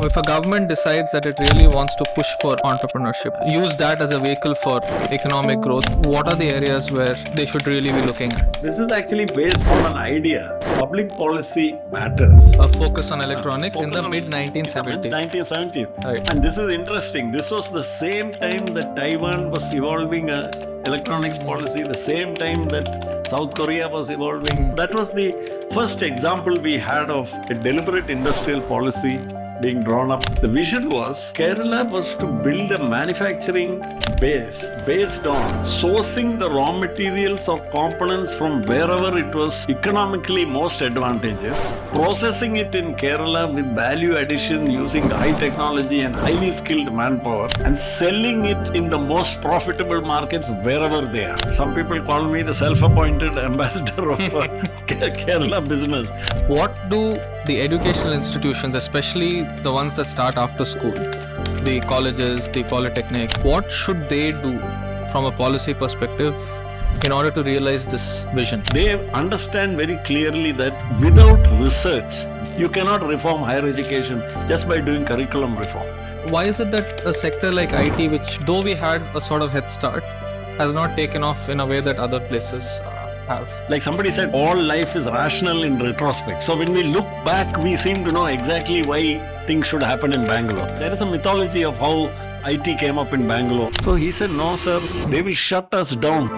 If a government decides that it really wants to push for entrepreneurship, use that as a vehicle for economic growth, what are the areas where they should really be looking at? This is actually based on an idea. Public policy matters. A focus on electronics in the mid-1970s. 1970s. Right. And this is interesting. This was the same time that Taiwan was evolving a electronics policy, the same time that South Korea was evolving. That was the first example we had of a deliberate industrial policy being drawn up. The vision was Kerala was to build a manufacturing base based on sourcing the raw materials or components from wherever it was economically most advantageous, processing it in Kerala with value addition using high technology and highly skilled manpower, and selling it in the most profitable markets wherever they are. Some people call me the self-appointed ambassador of Kerala business. What do the educational institutions, especially the ones that start after school, the colleges, the polytechnics, what should they do from a policy perspective in order to realize this vision? They understand very clearly that without research, you cannot reform higher education just by doing curriculum reform. Why is it that a sector like IT, which though we had a sort of head start, has not taken off in a way that other places have? Like somebody said, all life is rational in retrospect. So when we look back, we seem to know exactly why things should happen in Bangalore. There is a mythology of how IT came up in Bangalore. So he said, no sir, they will shut us down.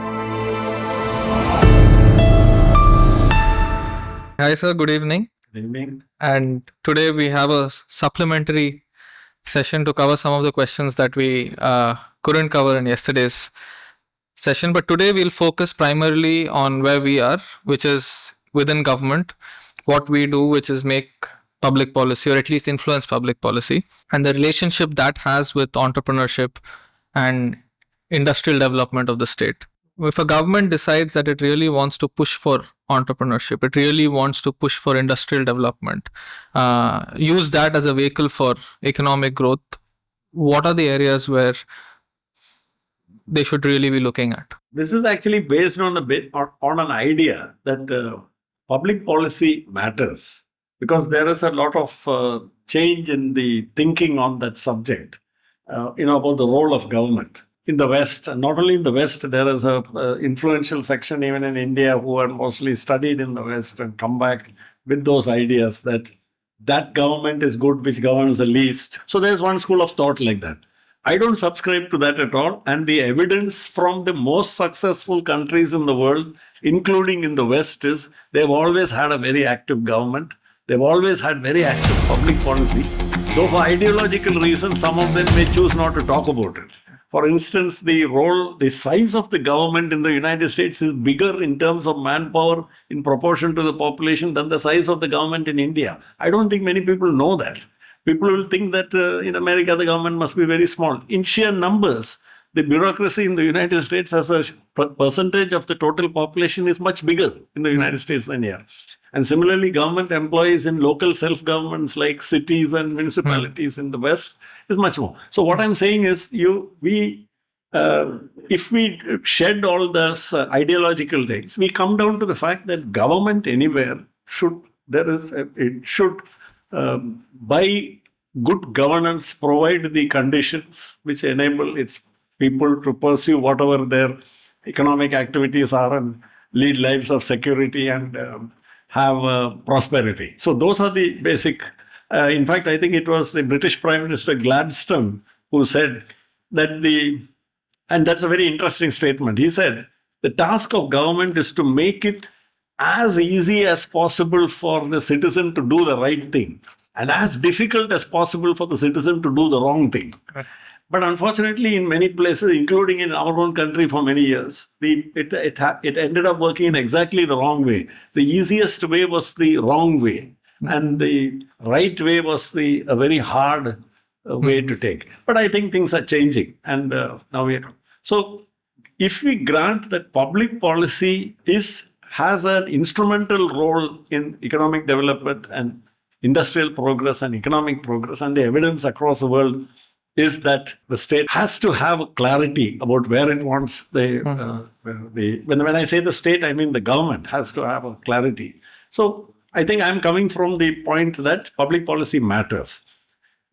Hi sir, good evening. Good evening. And today we have a supplementary session to cover some of the questions that we couldn't cover in yesterday's session. But today we'll focus primarily on where we are, which is within government, what we do, which is make public policy or at least influence public policy, and the relationship that has with entrepreneurship and industrial development of the state. If a government decides that it really wants to push for entrepreneurship, it really wants to push for industrial development, use that as a vehicle for economic growth, what are the areas where they should really be looking at? This is actually based on an idea that public policy matters, because there is a lot of change in the thinking on that subject, about the role of government. In the West, and not only in the West, there is a influential section even in India who are mostly studied in the West and come back with those ideas that government is good which governs the least. So there's one school of thought like that. I don't subscribe to that at all. And the evidence from the most successful countries in the world, including in the West, is they've always had a very active government. They've always had very active public policy. Though for ideological reasons, some of them may choose not to talk about it. For instance, the size of the government in the United States is bigger in terms of manpower in proportion to the population than the size of the government in India. I don't think many people know that. People will think that in America, the government must be very small. In sheer numbers, the bureaucracy in the United States as a percentage of the total population is much bigger in the United States than here. And similarly, government employees in local self-governments like cities and municipalities in the West is much more. So what I'm saying is, if we shed all those ideological things, we come down to the fact that government anywhere should, by good governance, provide the conditions which enable its people to pursue whatever their economic activities are and lead lives of security and have prosperity. So those are the basic. In fact, I think it was the British Prime Minister Gladstone who said that and that's a very interesting statement. He said, the task of government is to make it as easy as possible for the citizen to do the right thing and as difficult as possible for the citizen to do the wrong thing. Right. But unfortunately, in many places, including in our own country for many years, it ended up working in exactly the wrong way. The easiest way was the wrong way. And the right way was a very hard way to take. But I think things are changing. And now we are. So if we grant that public policy has an instrumental role in economic development and industrial progress and economic progress, and the evidence across the world is that the state has to have clarity about where it wants when I say the state, I mean the government has to have a clarity. So I think I'm coming from the point that public policy matters.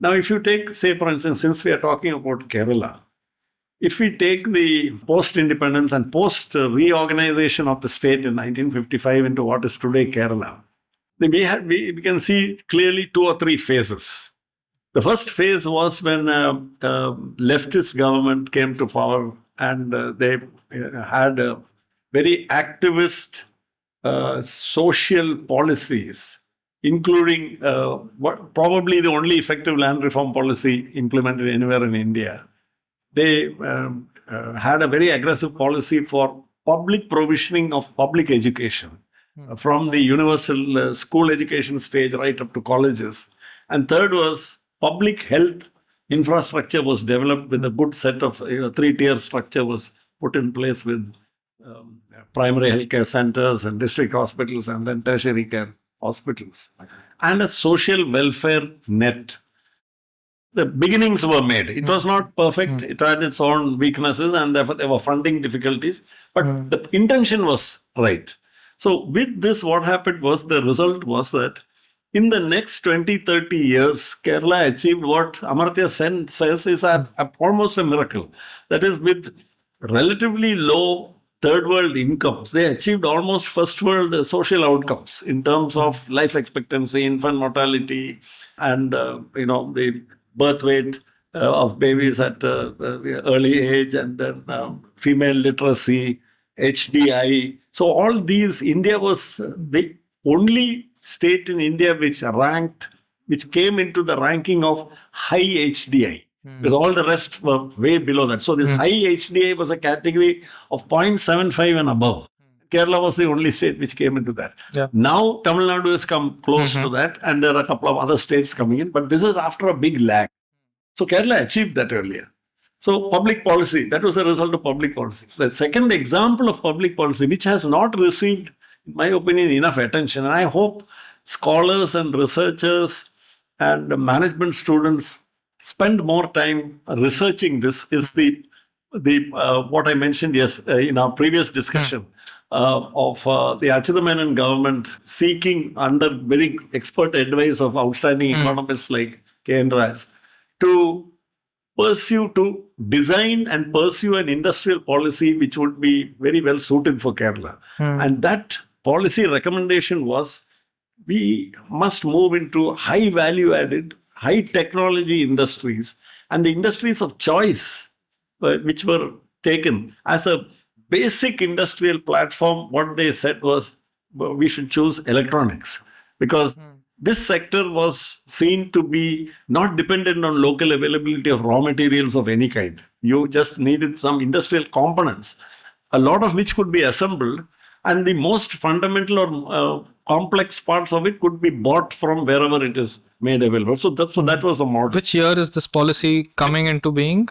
Now, if you take, say, for instance, since we are talking about Kerala, if we take the post-independence and post-reorganization of the state in 1955 into what is today Kerala, then we can see clearly two or three phases. The first phase was when leftist government came to power, and they had very activist social policies, including probably the only effective land reform policy implemented anywhere in India. They had a very aggressive policy for public provisioning of public education from the universal school education stage right up to colleges. And third was public health infrastructure was developed with a good set of three-tier structure was put in place with primary healthcare centers and district hospitals and then tertiary care hospitals and a social welfare net. The beginnings were made. It was not perfect. It had its own weaknesses and therefore there were funding difficulties, but the intention was right. So with this, what happened was the result was that in the next 20, 30 years, Kerala achieved what Amartya Sen says is almost a miracle. That is, with relatively low third world incomes, they achieved almost first world social outcomes in terms of life expectancy, infant mortality, and the birth weight of babies at early age, and then female literacy, HDI. So all these, India was the only state in India which came into the ranking of high HDI. Because all the rest were way below that. So this high HDI was a category of 0.75 and above. Kerala was the only state which came into that. Yeah. Now Tamil Nadu has come close to that, and there are a couple of other states coming in, but this is after a big lag. So Kerala achieved that earlier. So public policy, that was the result of public policy. The second example of public policy, which has not received, in my opinion, enough attention, and I hope scholars and researchers and management students spend more time researching this, is the what I mentioned in our previous discussion of the Achuthamenon government seeking, under very expert advice of outstanding economists like K.N. Raj, to design and pursue an industrial policy which would be very well suited for Kerala. And that policy recommendation was, we must move into high value added, high technology industries, and the industries of choice which were taken as a basic industrial platform. What they said was, we should choose electronics, because this sector was seen to be not dependent on local availability of raw materials of any kind. You just needed some industrial components, a lot of which could be assembled, and the most fundamental or complex parts of it could be bought from wherever it is made available. So that was the model. Which year is this policy coming into being?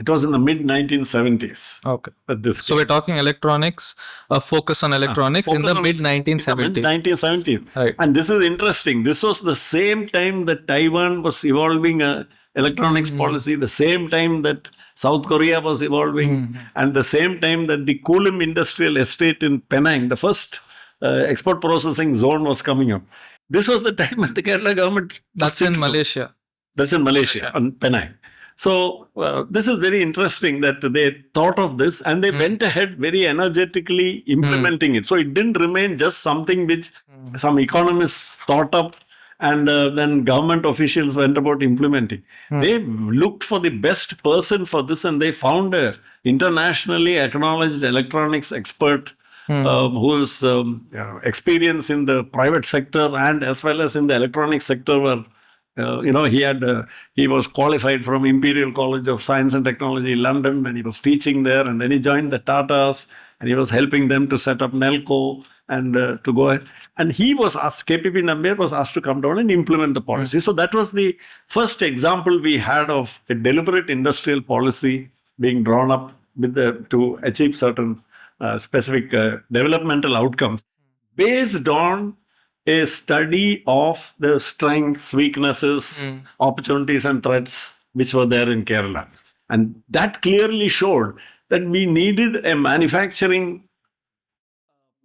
It was in the mid-1970s. Okay. So we're talking electronics, a focus on electronics in the mid-1970s. Mid-1970s. Right. And this is interesting. This was the same time that Taiwan was evolving a electronics policy, the same time that South Korea was evolving, and the same time that the Kulim Industrial Estate in Penang, the first export processing zone, was coming up. This was the time when the Kerala government... That's in Malaysia. That's in Malaysia, on Penang. So this is very interesting that they thought of this and they went ahead very energetically implementing it. So it didn't remain just something which some economists thought up and then government officials went about implementing. They looked for the best person for this, and they found a internationally acknowledged electronics expert whose experience in the private sector and as well as in the electronic sector were he was qualified from Imperial College of Science and Technology, London, and he was teaching there. And then he joined the Tatas, and he was helping them to set up Nelco and to go ahead. And he was asked, KPP Nambiar was asked to come down and implement the policy. So that was the first example we had of a deliberate industrial policy being drawn up to achieve certain specific developmental outcomes based on a study of the strengths, weaknesses, opportunities and threats which were there in Kerala. And that clearly showed that we needed a manufacturing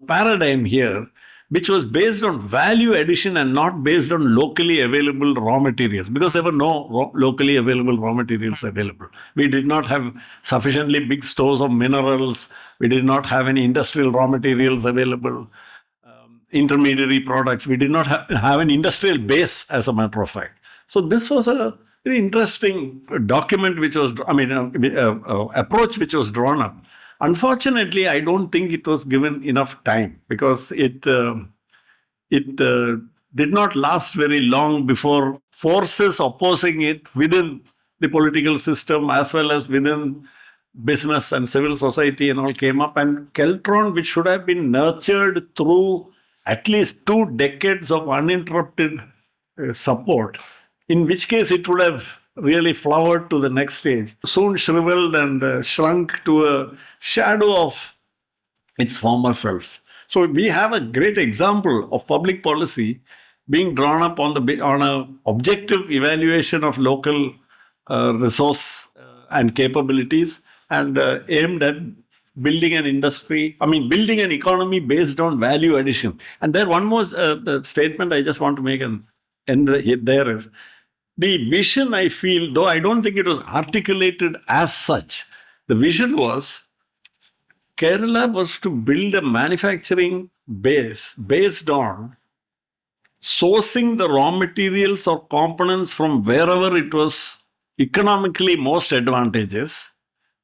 paradigm here which was based on value addition and not based on locally available raw materials, because there were no locally available raw materials available. We did not have sufficiently big stores of minerals. We did not have any industrial raw materials available, intermediary products. We did not have an industrial base, as a matter of fact. So this was a very interesting document, which was, approach which was drawn up. Unfortunately, I don't think it was given enough time, because it did not last very long before forces opposing it within the political system as well as within business and civil society and all came up. And Keltron, which should have been nurtured through at least 2 decades of uninterrupted support, in which case it would have really flowered to the next stage, soon shriveled and shrunk to a shadow of its former self. So we have a great example of public policy being drawn up on an objective evaluation of local resource and capabilities, and aimed at building an industry, building an economy based on value addition. And there one more statement I just want to make and end there is, the vision, I feel, though I don't think it was articulated as such, the vision was Kerala was to build a manufacturing base based on sourcing the raw materials or components from wherever it was economically most advantageous,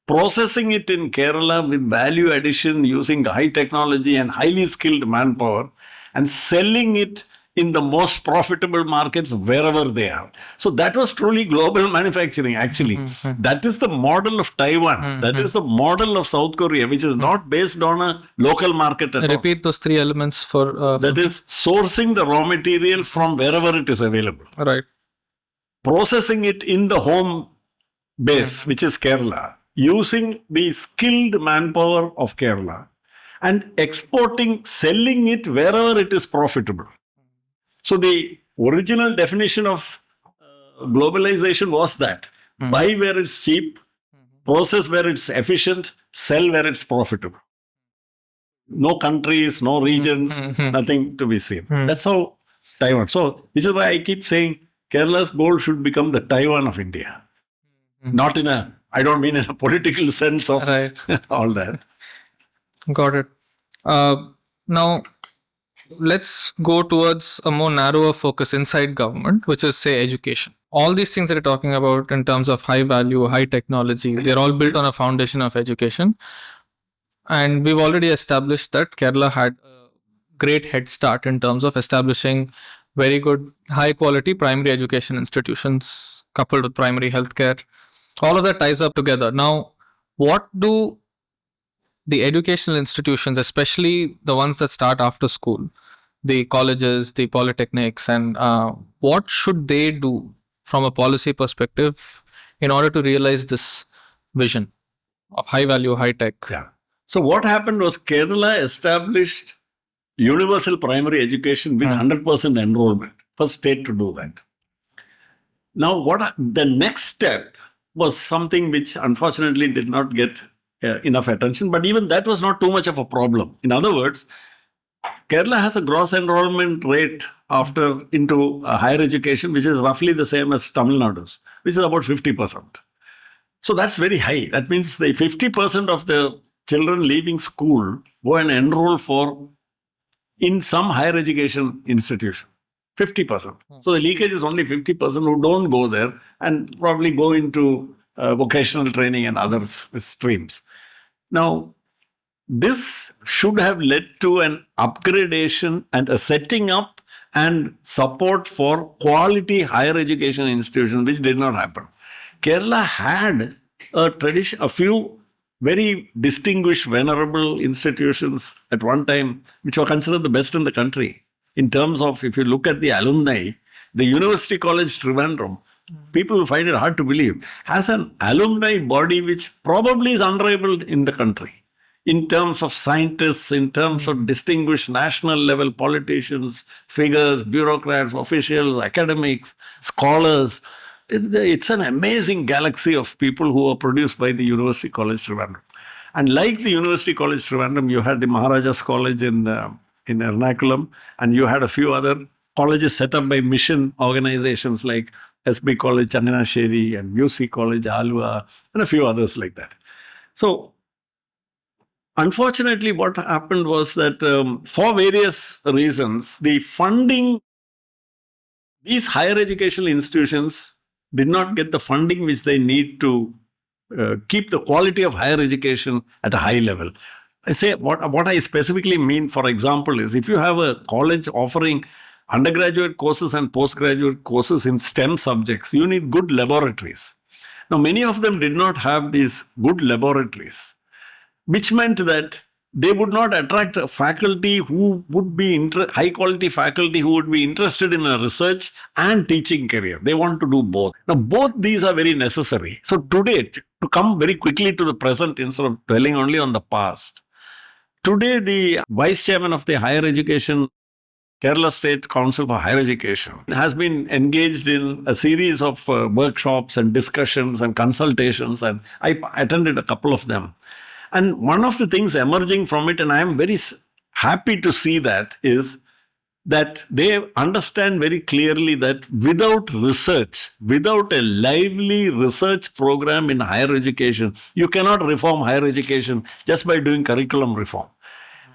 processing it in Kerala with value addition using high technology and highly skilled manpower, and selling it in the most profitable markets wherever they are. So that was truly global manufacturing, actually. That is the model of Taiwan. That is the model of South Korea, which is not based on a local market at all. Repeat those 3 elements for... That is sourcing the raw material from wherever it is available. Right. Processing it in the home base, which is Kerala, using the skilled manpower of Kerala, and selling it wherever it is profitable. So the original definition of globalization was that buy where it's cheap, process where it's efficient, sell where it's profitable. No countries, no regions, nothing to be seen. That's how Taiwan. So this is why I keep saying Kerala's goal should become the Taiwan of India. Not I don't mean in a political sense of all that. Got it. Now, let's go towards a more narrower focus inside government, which is, say, education. All these things that you're talking about in terms of high value, high technology, they're all built on a foundation of education. And we've already established that Kerala had a great head start in terms of establishing very good, high quality primary education institutions coupled with primary healthcare. All of that ties up together. Now, what do the educational institutions, especially the ones that start after school, the colleges, the polytechnics, and what should they do from a policy perspective in order to realize this vision of high value, high tech? Yeah. So what happened was Kerala established universal primary education with 100% enrollment. First state to do that. Now, the next step was something which unfortunately did not get enough attention, but even that was not too much of a problem. In other words, Kerala has a gross enrollment rate into higher education, which is roughly the same as Tamil Nadu's, which is about 50%. So that's very high. That means the 50% of the children leaving school go and enroll in some higher education institution. 50%. So the leakage is only 50% who don't go there and probably go into vocational training and other streams. Now, this should have led to an upgradation and a setting up and support for quality higher education institutions, which did not happen. Kerala had a few very distinguished, venerable institutions at one time, which were considered the best in the country. In terms of, if you look at the alumni, the University College Trivandrum, people will find it hard to believe, has an alumni body which probably is unrivaled in the country. In terms of scientists, in terms of distinguished national level politicians, figures, bureaucrats, officials, academics, scholars. It's an amazing galaxy of people who are produced by the University College Trivandrum. And like the University College Trivandrum, you had the Maharaja's College in in Ernakulam, and you had a few other colleges set up by mission organizations like SB College, Changanasheri, and UC College, Alwa, and a few others like that. So, unfortunately, what happened was that for various reasons, the funding, these higher educational institutions did not get the funding which they need to keep the quality of higher education at a high level. I say what I specifically mean, for example, is if you have a college offering undergraduate courses and postgraduate courses in STEM subjects, you need good laboratories. Now, many of them did not have these good laboratories, which meant that they would not attract a faculty who would be high quality faculty who would be interested in a research and teaching career. They want to do both. Now, both these are very necessary. So today, to come very quickly to the present instead of dwelling only on the past, today the Vice Chairman of the Higher Education Kerala State Council for Higher Education has been engaged in a series of workshops and discussions and consultations, and I attended a couple of them. And one of the things emerging from it, and I am very happy to see that, is that they understand very clearly that without research, without a lively research program in higher education, you cannot reform higher education just by doing curriculum reform.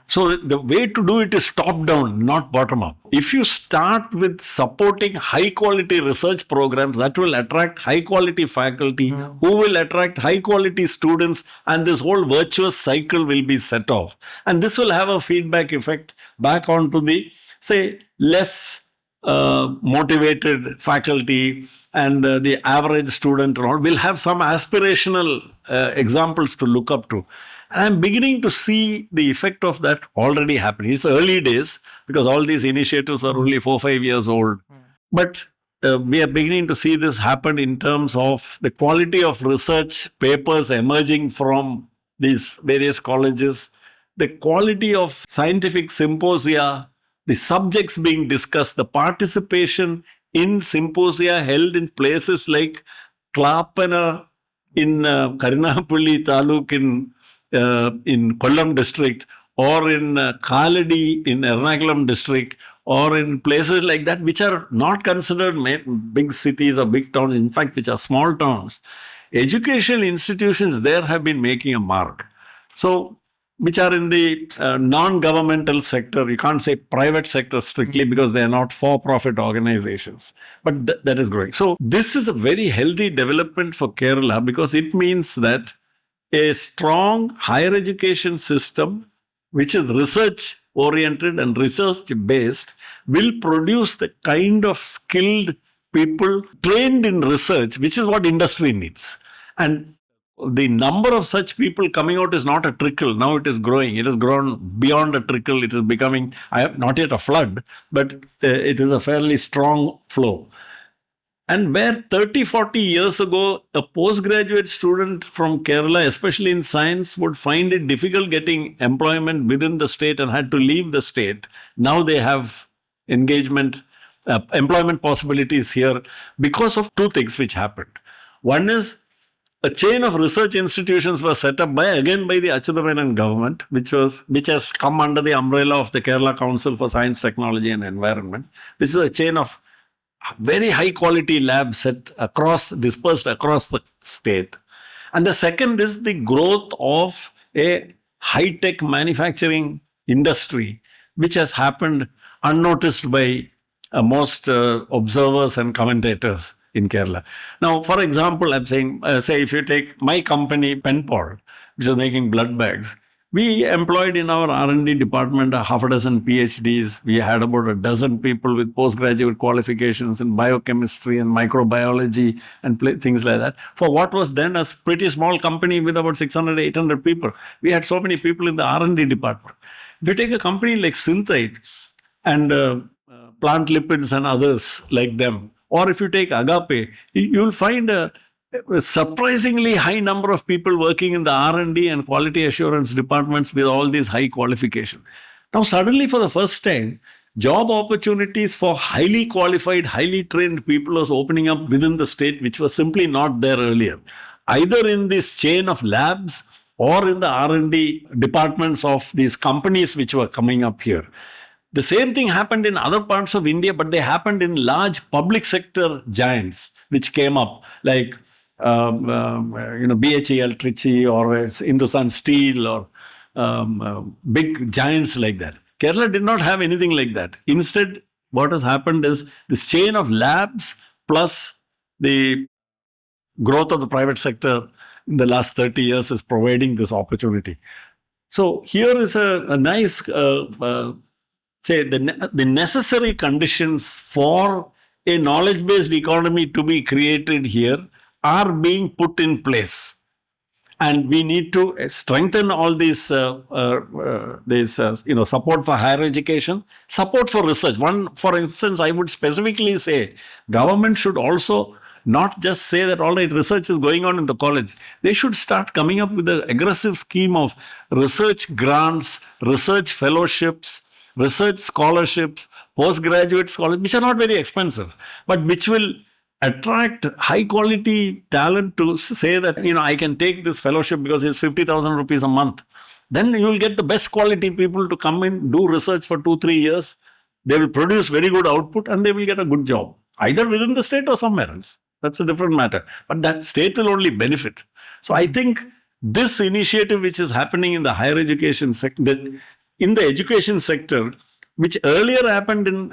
So the way to do it is top down, not bottom up. If you start with supporting high quality research programs, that will attract high quality faculty who will attract high quality students, and this whole virtuous cycle will be set off. And this will have a feedback effect back onto the, say, less motivated faculty, and the average student will have some aspirational examples to look up to. And I'm beginning to see the effect of that already happening. It's early days because all these initiatives were only 4-5 years old. But we are beginning to see this happen in terms of the quality of research papers emerging from these various colleges, the quality of scientific symposia, the subjects being discussed, the participation in symposia held in places like Klapana in Karinapalli Taluk in Kollam district, or in Kaladi in Ernakulam district, or in places like that which are not considered big cities or big towns, in fact which are small towns. Educational institutions there have been making a mark. So, which are in the non-governmental sector. You can't say private sector strictly because they are not for-profit organizations. But that is growing. So this is a very healthy development for Kerala because it means that a strong higher education system, which is research-oriented and research-based, will produce the kind of skilled people trained in research, which is what industry needs. And the number of such people coming out is not a trickle. Now it is growing. It has grown beyond a trickle. It is becoming, not yet a flood, but it is a fairly strong flow. And where 30, 40 years ago, a postgraduate student from Kerala, especially in science, would find it difficult getting employment within the state and had to leave the state, now they have employment possibilities here because of two things which happened. One is, a chain of research institutions was set up by the Achyuthamenan government, which has come under the umbrella of the Kerala Council for Science, Technology and Environment, which is a chain of very high quality labs dispersed across the state. And the second is the growth of a high-tech manufacturing industry, which has happened unnoticed by most observers and commentators in Kerala. Now, for example, I'm saying, say if you take my company, Penpol, which is making blood bags, we employed in our R&D department a half a dozen PhDs. We had about a dozen people with postgraduate qualifications in biochemistry and microbiology and things like that. For what was then a pretty small company with about 600, 800 people, we had so many people in the R&D department. If you take a company like Synthite and plant lipids and others like them, or if you take Agape, you'll find a surprisingly high number of people working in the R&D and quality assurance departments with all these high qualifications. Now, suddenly for the first time, job opportunities for highly qualified, highly trained people was opening up within the state, which was simply not there earlier. Either in this chain of labs or in the R&D departments of these companies which were coming up here. The same thing happened in other parts of India, but they happened in large public sector giants which came up, like BHEL, Trichy, or Hindustan Steel, or big giants like that. Kerala did not have anything like that. Instead, what has happened is this chain of labs plus the growth of the private sector in the last 30 years is providing this opportunity. So here is a nice, say, the necessary conditions for a knowledge-based economy to be created here are being put in place. And we need to strengthen all these, support for higher education, support for research. One, for instance, I would specifically say government should also not just say that all right, research is going on in the college. They should start coming up with an aggressive scheme of research grants, research fellowships, research scholarships, postgraduate scholarships, which are not very expensive, but which will attract high quality talent to say that, I can take this fellowship because it's 50,000 rupees a month. Then you will get the best quality people to come in, do research for 2-3 years. They will produce very good output and they will get a good job, either within the state or somewhere else. That's a different matter. But that state will only benefit. So I think this initiative which is happening in the higher education sector, in the education sector, which earlier happened in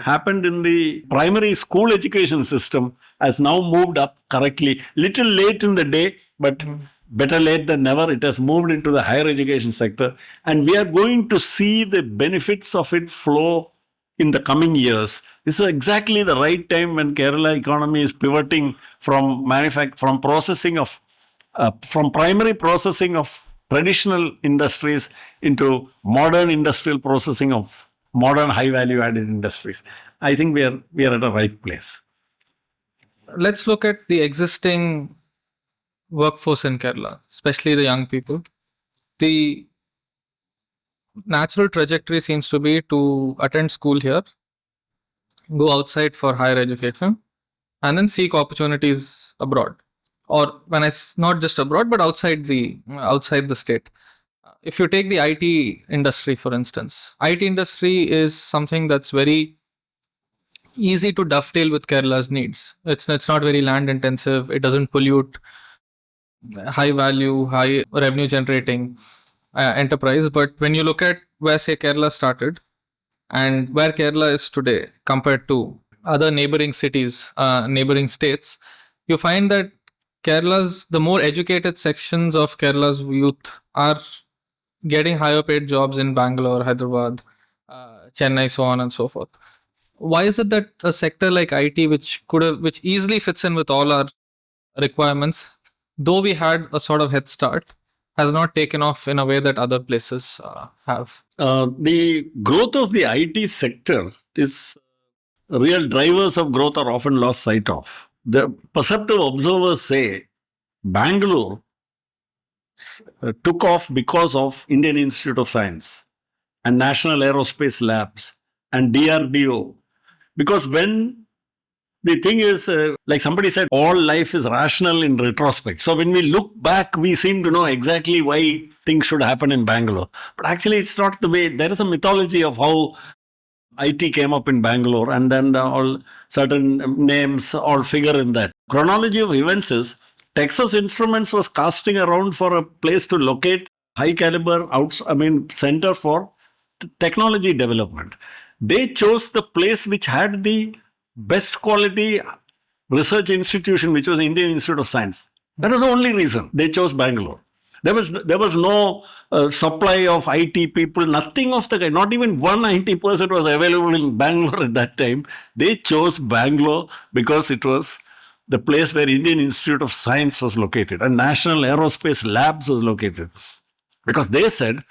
the primary school education system, has now moved up correctly. Little late in the day, but better late than never. It has moved into the higher education sector. And we are going to see the benefits of it flow in the coming years. This is exactly the right time when Kerala economy is pivoting from from primary processing of traditional industries into modern industrial processing of modern high value added industries. I think we are at a right place. Let's look at the existing workforce in Kerala, especially the young people. The natural trajectory seems to be to attend school here, go outside for higher education, and then seek opportunities abroad, or not just abroad but outside the state. If you take the IT industry, for instance, IT industry is something that's very easy to dovetail with Kerala's needs. It's not very land intensive. It doesn't pollute, high value, high revenue generating enterprise. But when you look at where, say, Kerala started and where Kerala is today compared to other neighboring cities, neighboring states, you find that the more educated sections of Kerala's youth are getting higher paid jobs in Bangalore, Hyderabad, Chennai, so on and so forth. Why is it that a sector like IT, which easily fits in with all our requirements, though we had a sort of head start, has not taken off in a way that other places have? The growth of the IT sector is real drivers of growth are often lost sight of. The perceptive observers say Bangalore took off because of Indian Institute of Science and National Aerospace Labs and DRDO. Because when the thing is, like somebody said, all life is rational in retrospect. So when we look back, we seem to know exactly why things should happen in Bangalore. But actually, it's not the way. There is a mythology of how IT came up in Bangalore, and then all certain names all figure in that. Chronology of events is Texas Instruments was casting around for a place to locate high caliber center for technology development. They chose the place which had the best quality research institution, which was Indian Institute of Science. That was the only reason they chose Bangalore. There was no supply of IT people, nothing of the kind. Not even one IT person was available in Bangalore at that time. They chose Bangalore because it was the place where Indian Institute of Science was located and National Aerospace Labs was located. Because they said,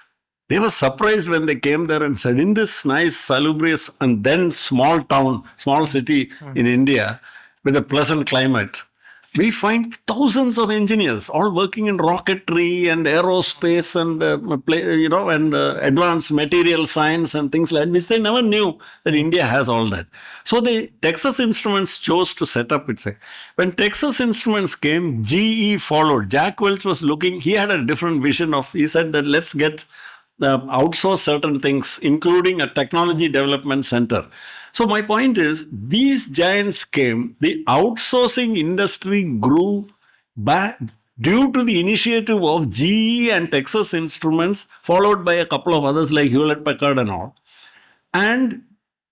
they were surprised when they came there and said, in this nice, salubrious and then small city in India with a pleasant climate, we find thousands of engineers all working in rocketry and aerospace and advanced material science and things like that, which they never knew that India has all that. So the Texas Instruments chose to set up its. When Texas Instruments came, GE followed. Jack Welch was looking. He had a different vision he said that let's get outsource certain things, including a technology development center. So my point is, these giants came, the outsourcing industry grew back due to the initiative of GE and Texas Instruments, followed by a couple of others like Hewlett Packard and all. And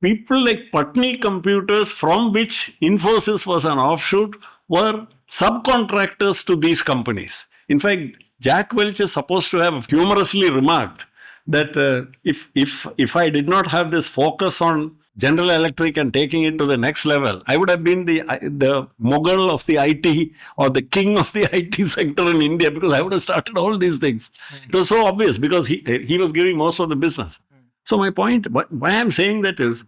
people like Patni Computers, from which Infosys was an offshoot, were subcontractors to these companies. In fact, Jack Welch is supposed to have humorously remarked that if I did not have this focus on General Electric and taking it to the next level, I would have been the Mughal of the IT or the king of the IT sector in India, because I would have started all these things. It was so obvious because he was giving most of the business. So my point, why I'm saying that is,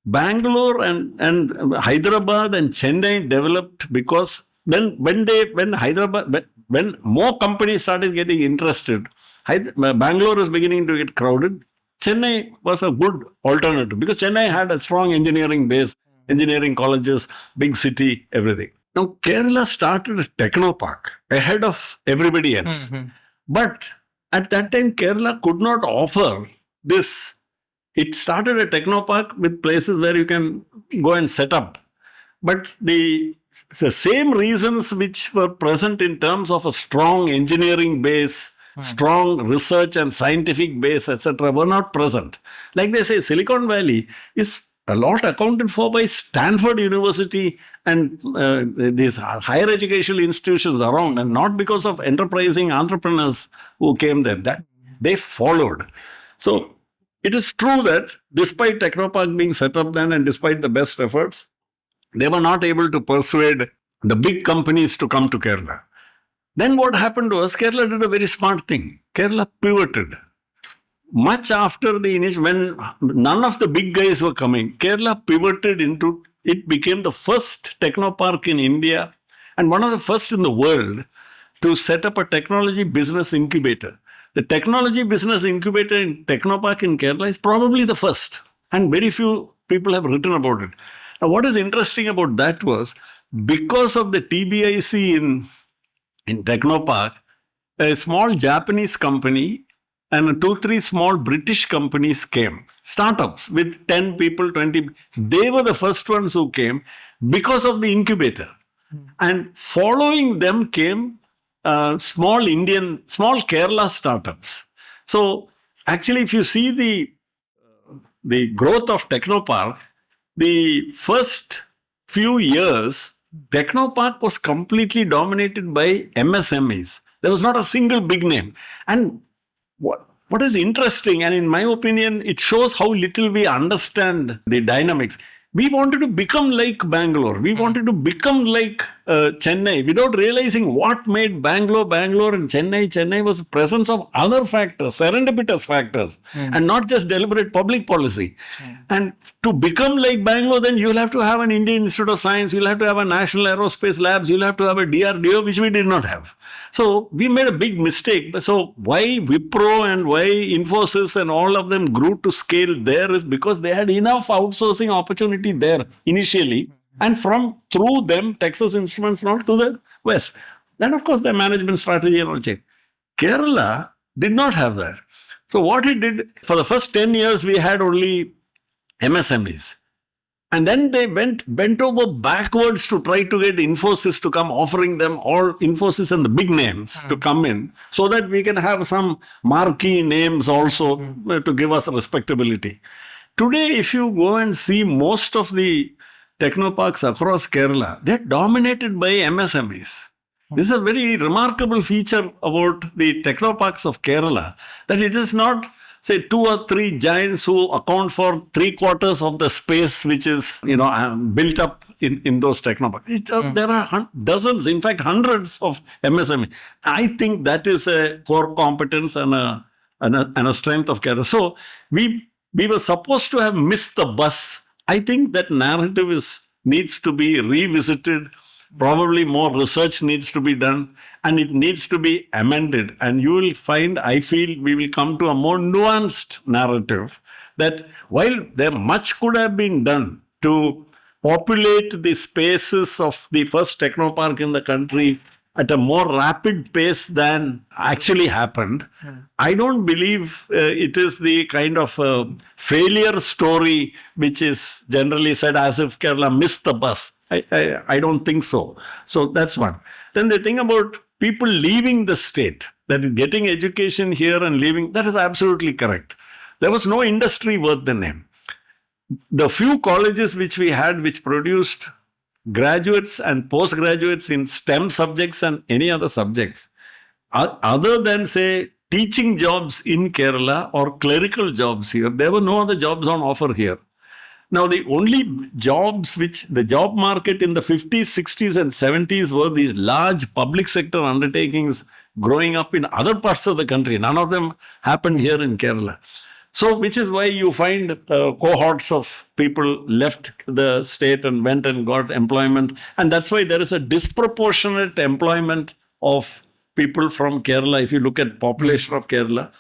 Bangalore and Hyderabad and Chennai developed because when more companies started getting interested, Bangalore was beginning to get crowded. Chennai was a good alternative because Chennai had a strong engineering base, engineering colleges, big city, everything. Now, Kerala started a technopark ahead of everybody else. But at that time, Kerala could not offer this. It started a technopark with places where you can go and set up. But the same reasons which were present in terms of a strong engineering base, strong research and scientific base, etc., were not present. Like they say, Silicon Valley is a lot accounted for by Stanford University and these higher educational institutions around, and not because of enterprising entrepreneurs who came there. That they followed. So it is true that despite Technopark being set up then and despite the best efforts, they were not able to persuade the big companies to come to Kerala. Then what happened was, Kerala did a very smart thing. Kerala pivoted. Much after the initial, when none of the big guys were coming, Kerala pivoted into, it became the first technopark in India and one of the first in the world to set up a technology business incubator. The technology business incubator in Technopark in Kerala is probably the first, and very few people have written about it. Now, what is interesting about that was, because of the TBIC in Technopark, a small Japanese company and 2-3 small British companies came, startups with 10 people, 20. They were the first ones who came because of the incubator. And following them came small Kerala startups. So actually, if you see the growth of Technopark, the first few years, Technopark was completely dominated by MSMEs. There was not a single big name. And what is interesting, and in my opinion, it shows how little we understand the dynamics. We wanted to become like Bangalore. We wanted to become like Chennai, without realizing what made Bangalore and Chennai was the presence of other factors, serendipitous factors, and not just deliberate public policy. And to become like Bangalore, then you'll have to have an Indian Institute of Science, you'll have to have a National Aerospace Labs, you'll have to have a DRDO, which we did not have. So we made a big mistake. So why Wipro and why Infosys and all of them grew to scale there is because they had enough outsourcing opportunity there initially. And through them, Texas Instruments now to the west. Then, of course, their management strategy and all changed. Kerala did not have that. So what it did, for the first 10 years, we had only MSMEs. And then they bent over backwards to try to get Infosys to come, offering them all Infosys and the big names to come in, so that we can have some marquee names also to give us respectability. Today, if you go and see most of the technoparks across Kerala, they're dominated by MSMEs. This is a very remarkable feature about the technoparks of Kerala, that it is not, say, 2 or 3 giants who account for 3/4 of the space which is, built up in those technoparks. There are dozens, in fact, hundreds of MSME. I think that is a core competence and a strength of Kerala. So we were supposed to have missed the bus. I think that narrative needs to be revisited. Probably more research needs to be done, and it needs to be amended. And you will find, I feel, we will come to a more nuanced narrative that while there much could have been done to populate the spaces of the first technopark in the country at a more rapid pace than actually happened. I don't believe it is the kind of failure story which is generally said as if Kerala missed the bus. I don't think so. So that's one. Then the thing about people leaving the state, that getting education here and leaving, that is absolutely correct. There was no industry worth the name. The few colleges which we had which produced graduates and postgraduates in STEM subjects and any other subjects, other than say teaching jobs in Kerala or clerical jobs here, there were no other jobs on offer here. Now, the only jobs which the job market in the 50s, 60s, and 70s were these large public sector undertakings growing up in other parts of the country. None of them happened here in Kerala. So, which is why you find cohorts of people left the state and went and got employment. And that's why there is a disproportionate employment of people from Kerala. If you look at population of Kerala,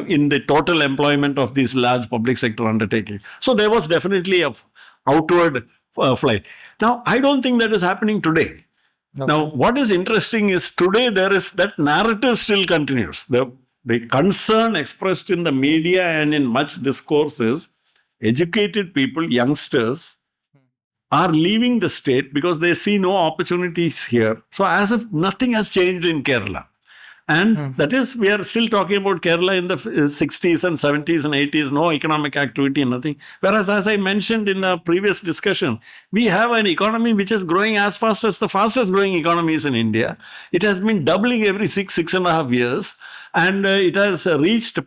in the total employment of these large public sector undertakings. So there was definitely a outward flight. Now, I don't think that is happening today. Okay. Now, what is interesting is today there is that narrative still continues. The concern expressed in the media and in much discourse is educated people, youngsters, are leaving the state because they see no opportunities here. So as if nothing has changed in Kerala. And that is, we are still talking about Kerala in the 60s and 70s and 80s, no economic activity, nothing. Whereas, as I mentioned in the previous discussion, we have an economy which is growing as fast as the fastest growing economies in India. It has been doubling every 6.5 years. And it has reached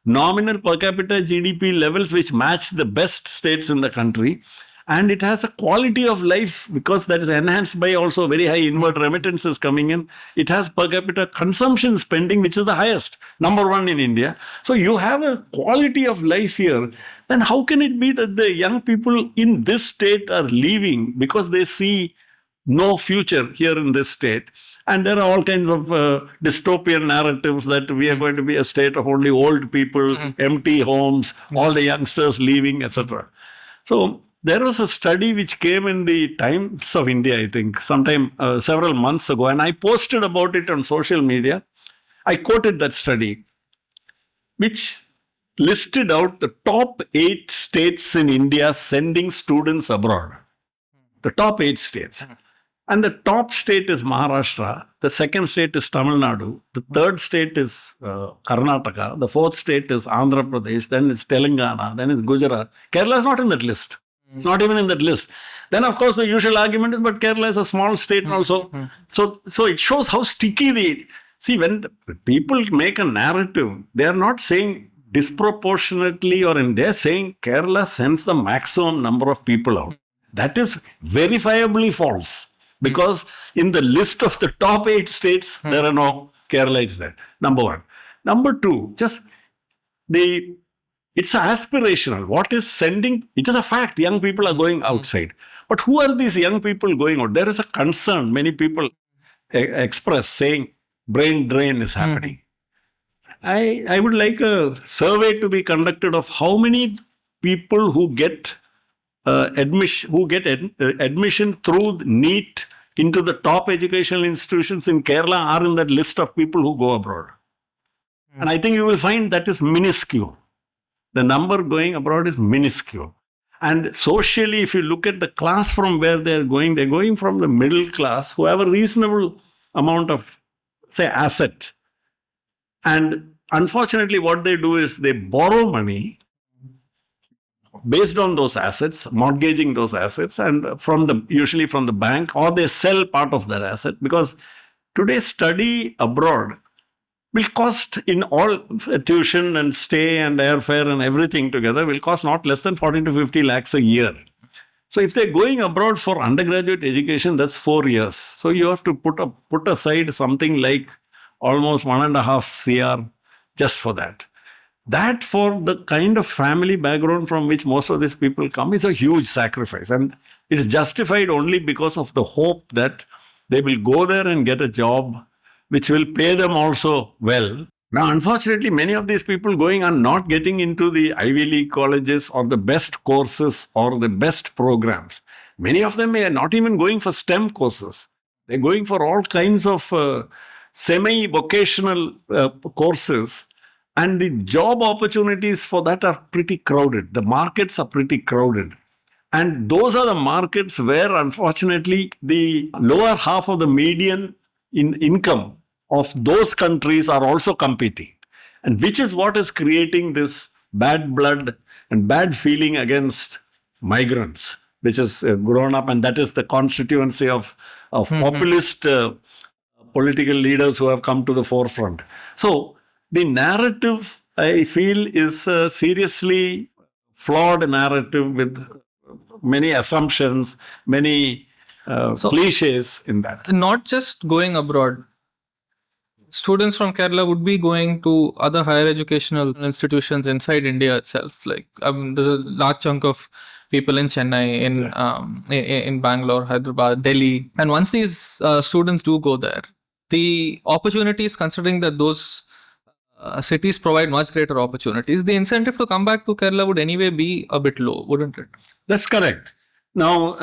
nominal per capita GDP levels which match the best states in the country. And it has a quality of life because that is enhanced by also very high inward remittances coming in. It has per capita consumption spending, which is the highest, number one in India. So you have a quality of life here. Then how can it be that the young people in this state are leaving because they see no future here in this state? And there are all kinds of dystopian narratives that we are going to be a state of only old people, empty homes, all the youngsters leaving, etc. So there was a study which came in the Times of India, I think, sometime several months ago, and I posted about it on social media. I quoted that study, which listed out the top 8 states in India sending students abroad. The top 8 states. And the top state is Maharashtra. The second state is Tamil Nadu. The third state is Karnataka. The fourth state is Andhra Pradesh. Then it's Telangana. Then it's Gujarat. Kerala is not in that list. It's not even in that list. Then, of course, the usual argument is, but Kerala is a small state also. So it shows how sticky see, when people make a narrative, they are not saying disproportionately they're saying Kerala sends the maximum number of people out. That is verifiably false because in the list of the top 8 states, there are no Keralites there. Number one. Number two, it's aspirational. What is sending? It is a fact. Young people are going outside. But who are these young people going out? There is a concern. Many people express saying brain drain is happening. I would like a survey to be conducted of how many people who get admission through NEET into the top educational institutions in Kerala are in that list of people who go abroad. And I think you will find that is minuscule. The number going abroad is minuscule. And socially, if you look at the class from where they're going from the middle class who have a reasonable amount of, say, asset. And unfortunately, what they do is they borrow money based on those assets, mortgaging those assets, and usually from the bank, or they sell part of that asset because today study abroad will cost in all tuition and stay and airfare and everything together will cost not less than 40 to 50 lakhs a year. So if they're going abroad for undergraduate education, that's 4 years. So you have to put aside something like almost 1.5 crore just for that. That for the kind of family background from which most of these people come is a huge sacrifice. And it is justified only because of the hope that they will go there and get a job which will pay them also well. Now, unfortunately, many of these people going are not getting into the Ivy League colleges or the best courses or the best programs. Many of them are not even going for STEM courses. They're going for all kinds of semi-vocational courses, and the job opportunities for that are pretty crowded. The markets are pretty crowded. And those are the markets where, unfortunately, the lower half of the median income of those countries are also competing. And which is what is creating this bad blood and bad feeling against migrants, which has grown up. And that is the constituency of populist political leaders who have come to the forefront. So the narrative, I feel, is a seriously flawed narrative with many assumptions, many cliches in that. Not just going abroad. Students from Kerala would be going to other higher educational institutions inside India itself. Like there's a large chunk of people in Chennai, in Bangalore, Hyderabad, Delhi, and once these students do go there, the opportunities, considering that those cities provide much greater opportunities, the incentive to come back to Kerala would anyway be a bit low, wouldn't it? That's correct. Now,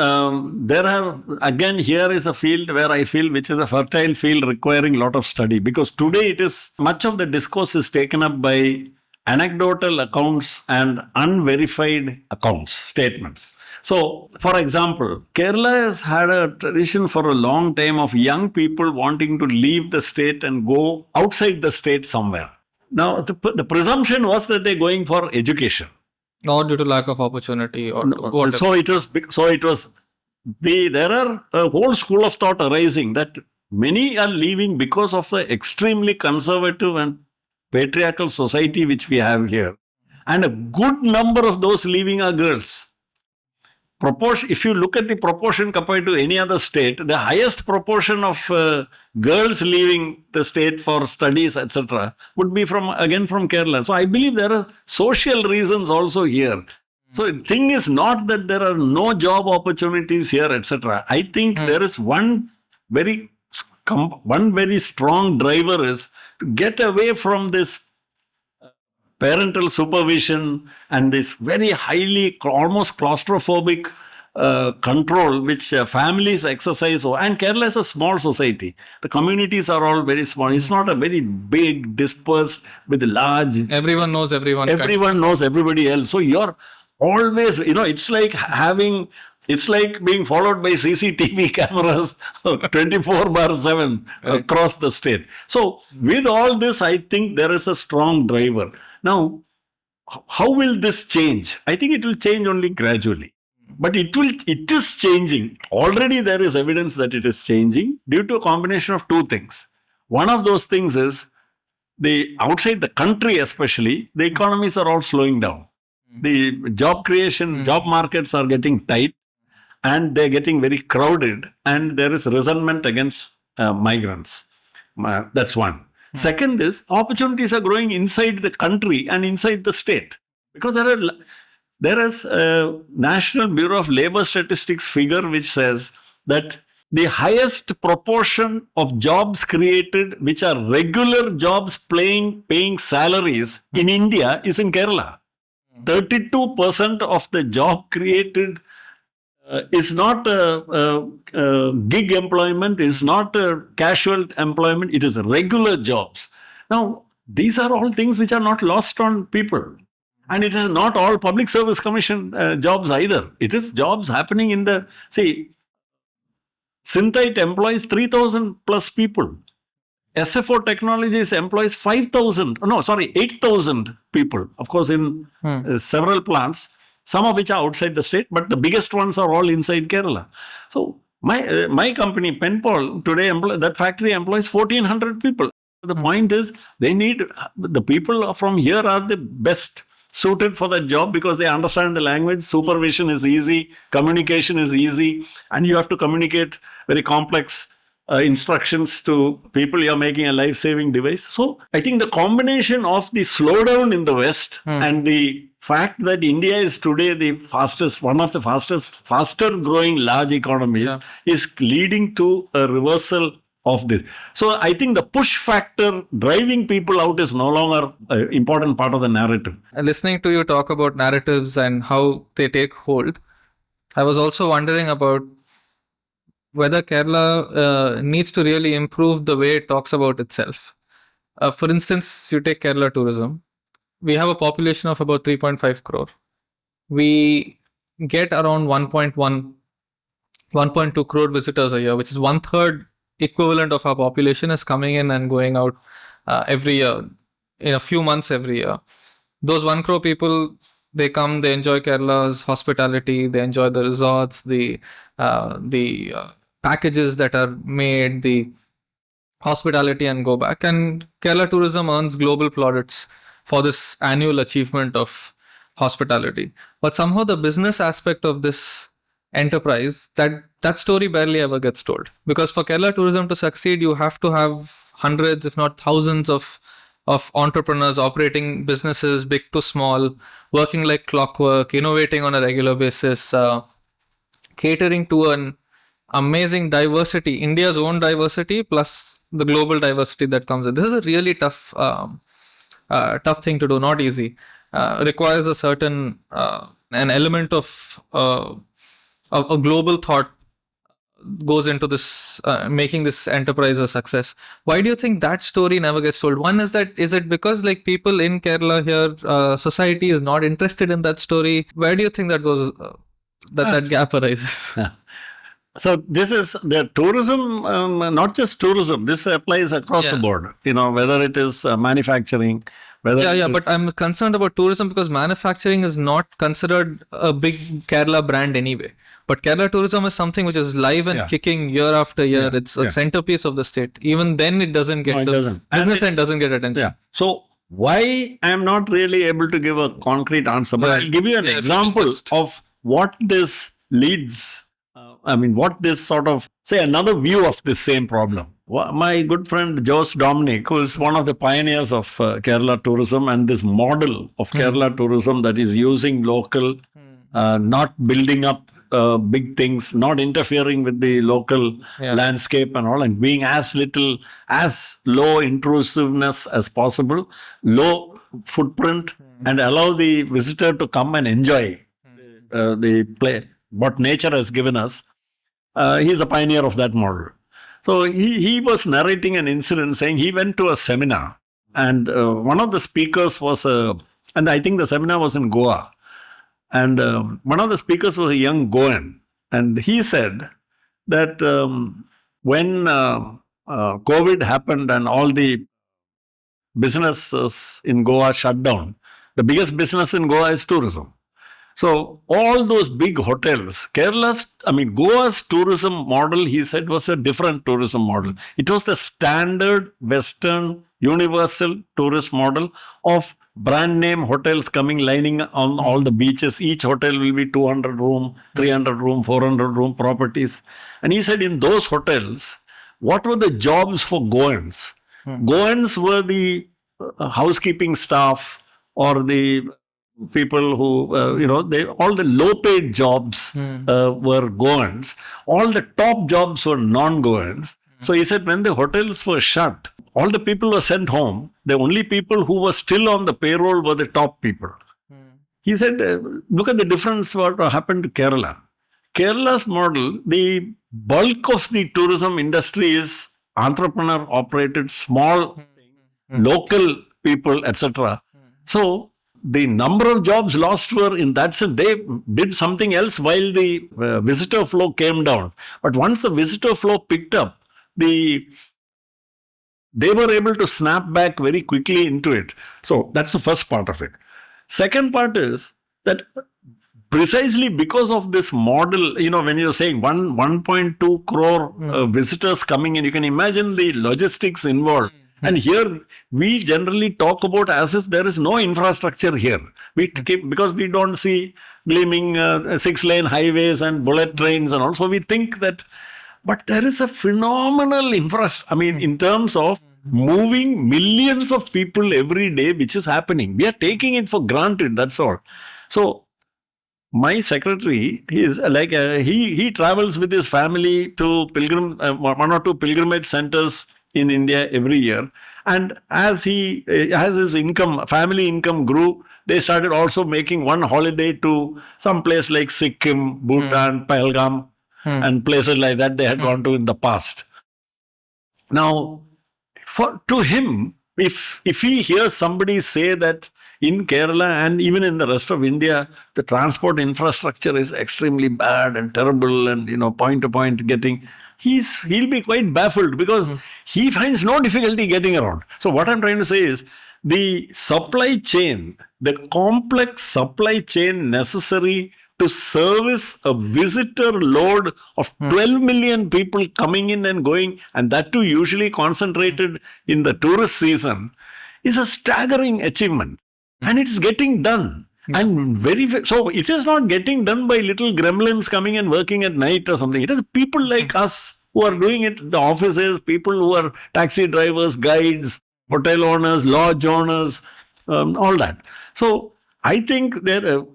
here is a field where I feel which is a fertile field requiring a lot of study, because today it is much of the discourse is taken up by anecdotal accounts and unverified accounts, statements. So, for example, Kerala has had a tradition for a long time of young people wanting to leave the state and go outside the state somewhere. Now, the presumption was that they're going for education. Or due to lack of opportunity, or whatever. There are a whole school of thought arising that many are leaving because of the extremely conservative and patriarchal society which we have here. And a good number of those leaving are girls. If you look at the proportion compared to any other state, the highest proportion of girls leaving the state for studies, etc., would be from Kerala. So I believe there are social reasons also here. So the thing is not that there are no job opportunities here, etc. I think there is one very strong driver is to get away from this parental supervision and this very highly, almost claustrophobic control which families exercise. And Kerala is a small society. The communities are all very small. It's not a very big, dispersed with large. Everyone knows everyone. Everyone knows everybody else. So you're always, it's like being followed by CCTV cameras 24/7 across the state. So with all this, I think there is a strong driver. Now, how will this change? I think it will change only gradually. But it is changing. Already there is evidence that it is changing due to a combination of two things. One of those things is outside the country especially, the economies are all slowing down. The job creation, job markets are getting tight and they're getting very crowded, and there is resentment against migrants. That's one. Second is opportunities are growing inside the country and inside the state, because there is a National Bureau of Labor Statistics figure which says that the highest proportion of jobs created which are regular jobs paying salaries in India is in Kerala. 32% of the job created is not gig employment, is not casual employment, it is regular jobs. Now, these are all things which are not lost on people. And it is not all public service commission jobs either. It is jobs happening in Synthite employs 3,000 plus people. SFO Technologies employs 8,000 people. Of course, in several plants, some of which are outside the state, but the biggest ones are all inside Kerala. So my company, Penpol, today that factory employs 1,400 people. The point is, the people from here are the best suited for the job because they understand the language. Supervision is easy, communication is easy, and you have to communicate very complex instructions to people. You're making a life-saving device. So I think the combination of the slowdown in the West and the fact that India is today one of the faster growing large economies is leading to a reversal of this. So I think the push factor driving people out is no longer an important part of the narrative. Listening to you talk about narratives and how they take hold, I was also wondering about whether Kerala needs to really improve the way it talks about itself. For instance, you take Kerala tourism. We have a population of about 3.5 crore. We get around 1.2 crore visitors a year, which is one third equivalent of our population is coming in and going out every year, in a few months every year. Those 1 crore people, they come, they enjoy Kerala's hospitality, they enjoy the resorts, the packages that are made, the hospitality, and go back. And Kerala tourism earns global plaudits for this annual achievement of hospitality. But somehow the business aspect of this enterprise, that story barely ever gets told, because for Kerala tourism to succeed, you have to have hundreds, if not thousands, of entrepreneurs operating businesses, big to small, working like clockwork, innovating on a regular basis, catering to an amazing diversity, India's own diversity plus the global diversity that comes with. This is a really tough thing to do, not easy. Requires a certain an element of a global thought goes into this, making this enterprise a success. Why do you think that story never gets told? One is it because like people in Kerala here, society is not interested in that story? Where do you think that goes? That gap arises. So this is the tourism, not just tourism. This applies across the board. Whether it is manufacturing, whether but I'm concerned about tourism because manufacturing is not considered a big Kerala brand anyway. But Kerala tourism is something which is live and kicking year after year. It's a centerpiece of the state. Even then, it doesn't get business end doesn't get attention. Yeah. So why I am not really able to give a concrete answer, but I'll give you an example of what this leads. What this sort of, say, another view of this same problem. My good friend Jose Dominic, who is one of the pioneers of Kerala tourism and this model of Kerala tourism that is using local, not building up big things, not interfering with the local landscape and all, and being as low intrusiveness as possible, low footprint, and allow the visitor to come and enjoy the play, what nature has given us. He's a pioneer of that model. So he was narrating an incident saying he went to a seminar and one of the speakers was and I think the seminar was in Goa. And one of the speakers was a young Goan. And he said that when COVID happened and all the businesses in Goa shut down, the biggest business in Goa is tourism. So all those big hotels, Goa's tourism model, he said, was a different tourism model. It was the standard Western universal tourist model of brand name hotels coming lining on all the beaches. Each hotel will be 200 room, 300 room, 400 room properties. And he said in those hotels, what were the jobs for Goans? Goans were the housekeeping staff or the people who, all the low-paid jobs were Goans. All the top jobs were non-Goans. So he said when the hotels were shut, all the people were sent home. The only people who were still on the payroll were the top people. He said, look at the difference what happened to Kerala. Kerala's model, the bulk of the tourism industry is entrepreneur-operated, small, local people, etc. So the number of jobs lost were in that sense. They did something else while the visitor flow came down. But once the visitor flow picked up, they were able to snap back very quickly into it. So that's the first part of it. Second part is that precisely because of this model, when you're saying 1.2 crore visitors coming in, you can imagine the logistics involved. And here we generally talk about as if there is no infrastructure here. Because we don't see gleaming 6-lane highways and bullet trains and all. So we think that, but there is a phenomenal infrastructure. In terms of moving millions of people every day, which is happening. We are taking it for granted. That's all. So my secretary, he is like he travels with his family to one or two pilgrimage centers in India every year. And as his family income grew, they started also making one holiday to some place like Sikkim, Bhutan, Pahalgam. and places like that they had gone to in the past. Now, to him, if he hears somebody say that in Kerala and even in the rest of India, the transport infrastructure is extremely bad and terrible, and point to point getting, he'll be quite baffled because he finds no difficulty getting around. So what I'm trying to say is the supply chain, the complex supply chain necessary to service a visitor load of 12 million people coming in and going, and that too usually concentrated in the tourist season, is a staggering achievement. And it's getting done. And so it is not getting done by little gremlins coming and working at night or something. It is people like us who are doing it, the offices, people who are taxi drivers, guides, hotel owners, lodge owners, all that. So I think the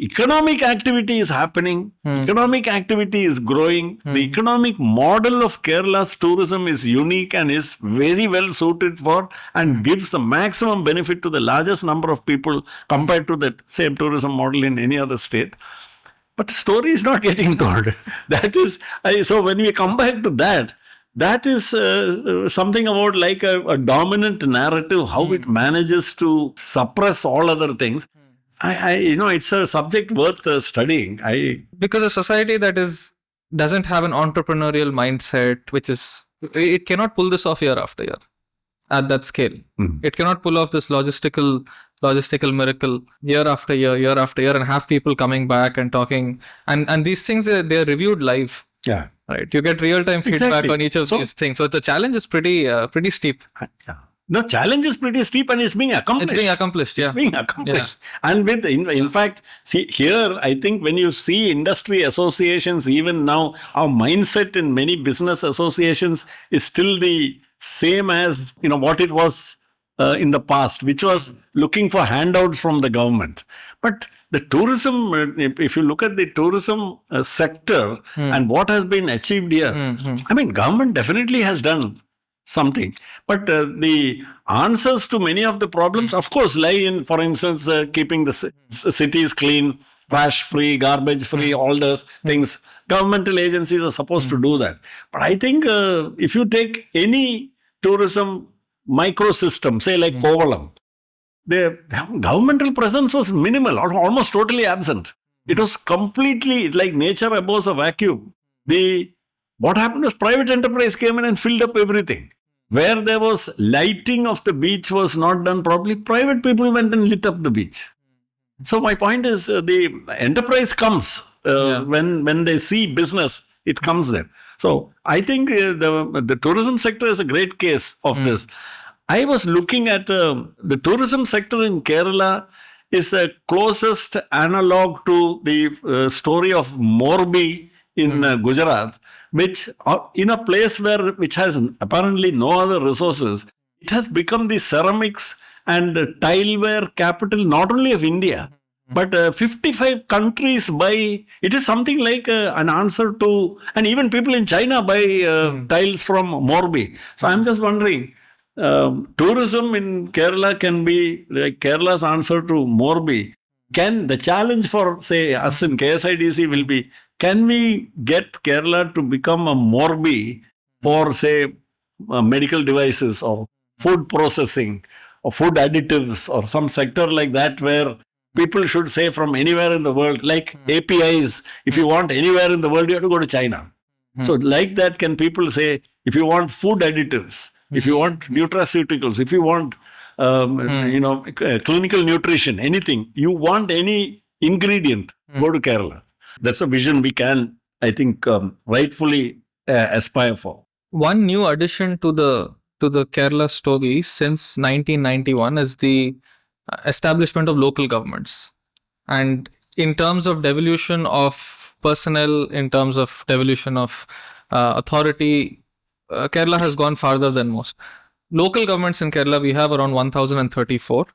economic activity is happening. Economic activity is growing. The economic model of Kerala's tourism is unique and is very well suited for and gives the maximum benefit to the largest number of people compared to the same tourism model in any other state. But the story is not getting told. That is, so when we come back to that, that is something about like a dominant narrative, how it manages to suppress all other things. It's a subject worth studying. Because a society that doesn't have an entrepreneurial mindset, it cannot pull this off year after year at that scale. It cannot pull off this logistical miracle year after year, and have people coming back and talking. And these things, they are reviewed live. Yeah. Right. You get real-time feedback on each of these things. So the challenge is pretty steep. Yeah. The challenge is pretty steep and it's being accomplished. It's being accomplished, yeah. It's being accomplished. Yeah. And in fact, see, here, I think when you see industry associations, even now, our mindset in many business associations is still the same as, what it was in the past, which was looking for handouts from the government. But the tourism, if you look at the tourism sector and what has been achieved here, I mean, government definitely has done something. But the answers to many of the problems, of course, lie in, for instance, keeping the cities clean, trash-free, garbage-free, all those things. Governmental agencies are supposed to do that. But I think if you take any tourism microsystem, say like Kovalam, the governmental presence was minimal, almost totally absent. It was completely like nature abhors a vacuum. What happened was private enterprise came in and filled up everything. Where there was lighting of the beach was not done properly, private people went and lit up the beach. So my point is the enterprise comes when they see business, it comes there. So I think the tourism sector is a great case of this. I was looking at the tourism sector in Kerala is the closest analog to the story of Morbi in Gujarat, which in a place which has apparently no other resources, it has become the ceramics and tileware capital not only of India, but 55 countries buy. It is something like an answer to, and even people in China buy tiles from Morbi. So I'm just wondering, tourism in Kerala can be like Kerala's answer to Morbi. The challenge for, say, us in KSIDC will be, can we get Kerala to become a Morbi for, say, medical devices or food processing or food additives or some sector like that, where people should say from anywhere in the world, like APIs, if you want anywhere in the world, you have to go to China. So like that, can people say, if you want food additives, if you want nutraceuticals, if you want, clinical nutrition, anything, you want any ingredient, go to Kerala. That's a vision we can, I think, rightfully aspire for. One new addition to the Kerala story since 1991 is the establishment of local governments. And in terms of devolution of personnel, in terms of devolution of authority, Kerala has gone farther than most. Local governments in Kerala, we have around 1,034.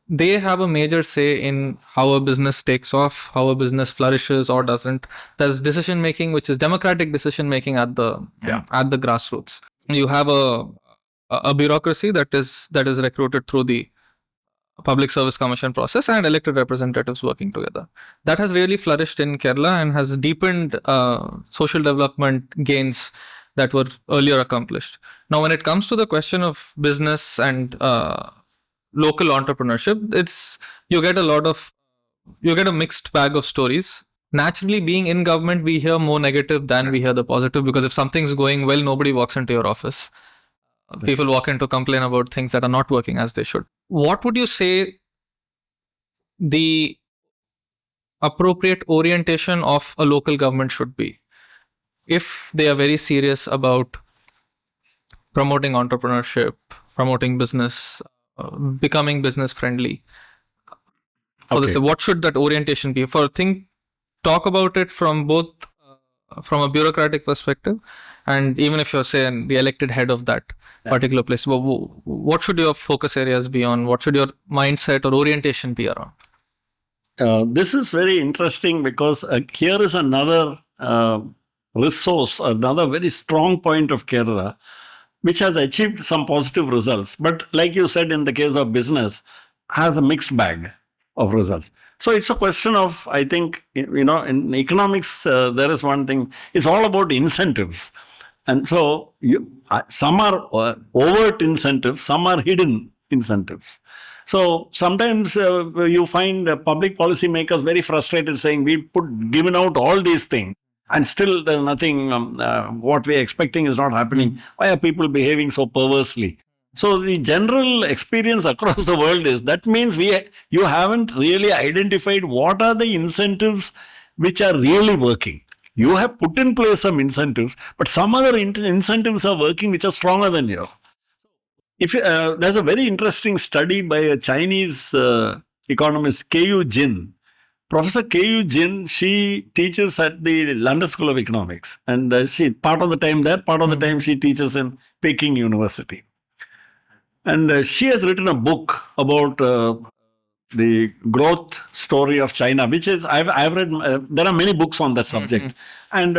They have a major say in how a business takes off, how a business flourishes or doesn't. There's decision making, which is democratic decision making at the grassroots. You have a bureaucracy that is recruited through the public service commission process and elected representatives working together. That has really flourished in Kerala and has deepened social development gains that were earlier accomplished. Now, when it comes to the question of business and local entrepreneurship, you get a mixed bag of stories. Naturally, being in government, we hear more negative than we hear the positive, because if something's going well, nobody walks into your office. People walk in to complain about things that are not working as they should. What would you say the appropriate orientation of a local government should be if they are very serious about promoting entrepreneurship, promoting business, becoming business friendly? What should that orientation be? Talk about it from both from a bureaucratic perspective, and even if you're saying the elected head of that particular place, what should your focus areas be on? What should your mindset or orientation be around? This is very interesting because here is another resource, another very strong point of Kerala, which has achieved some positive results. But like you said, in the case of business, has a mixed bag of results. So it's a question of, I think, in economics, there is one thing, it's all about incentives. And so some are overt incentives, some are hidden incentives. So sometimes you find public policy makers very frustrated saying, given out all these things and still there's nothing, what we're expecting is not happening. Why are people behaving so perversely? So the general experience across the world is that means you haven't really identified what are the incentives which are really working. You have put in place some incentives, but some other incentives are working which are stronger than yours. There's a very interesting study by a Chinese economist, Ku Jin. Professor Ku Jin, she teaches at the London School of Economics, and she part of the time there, part of the time she teaches in Peking University. And she has written a book about the growth story of China, which is, I've read, there are many books on that subject. And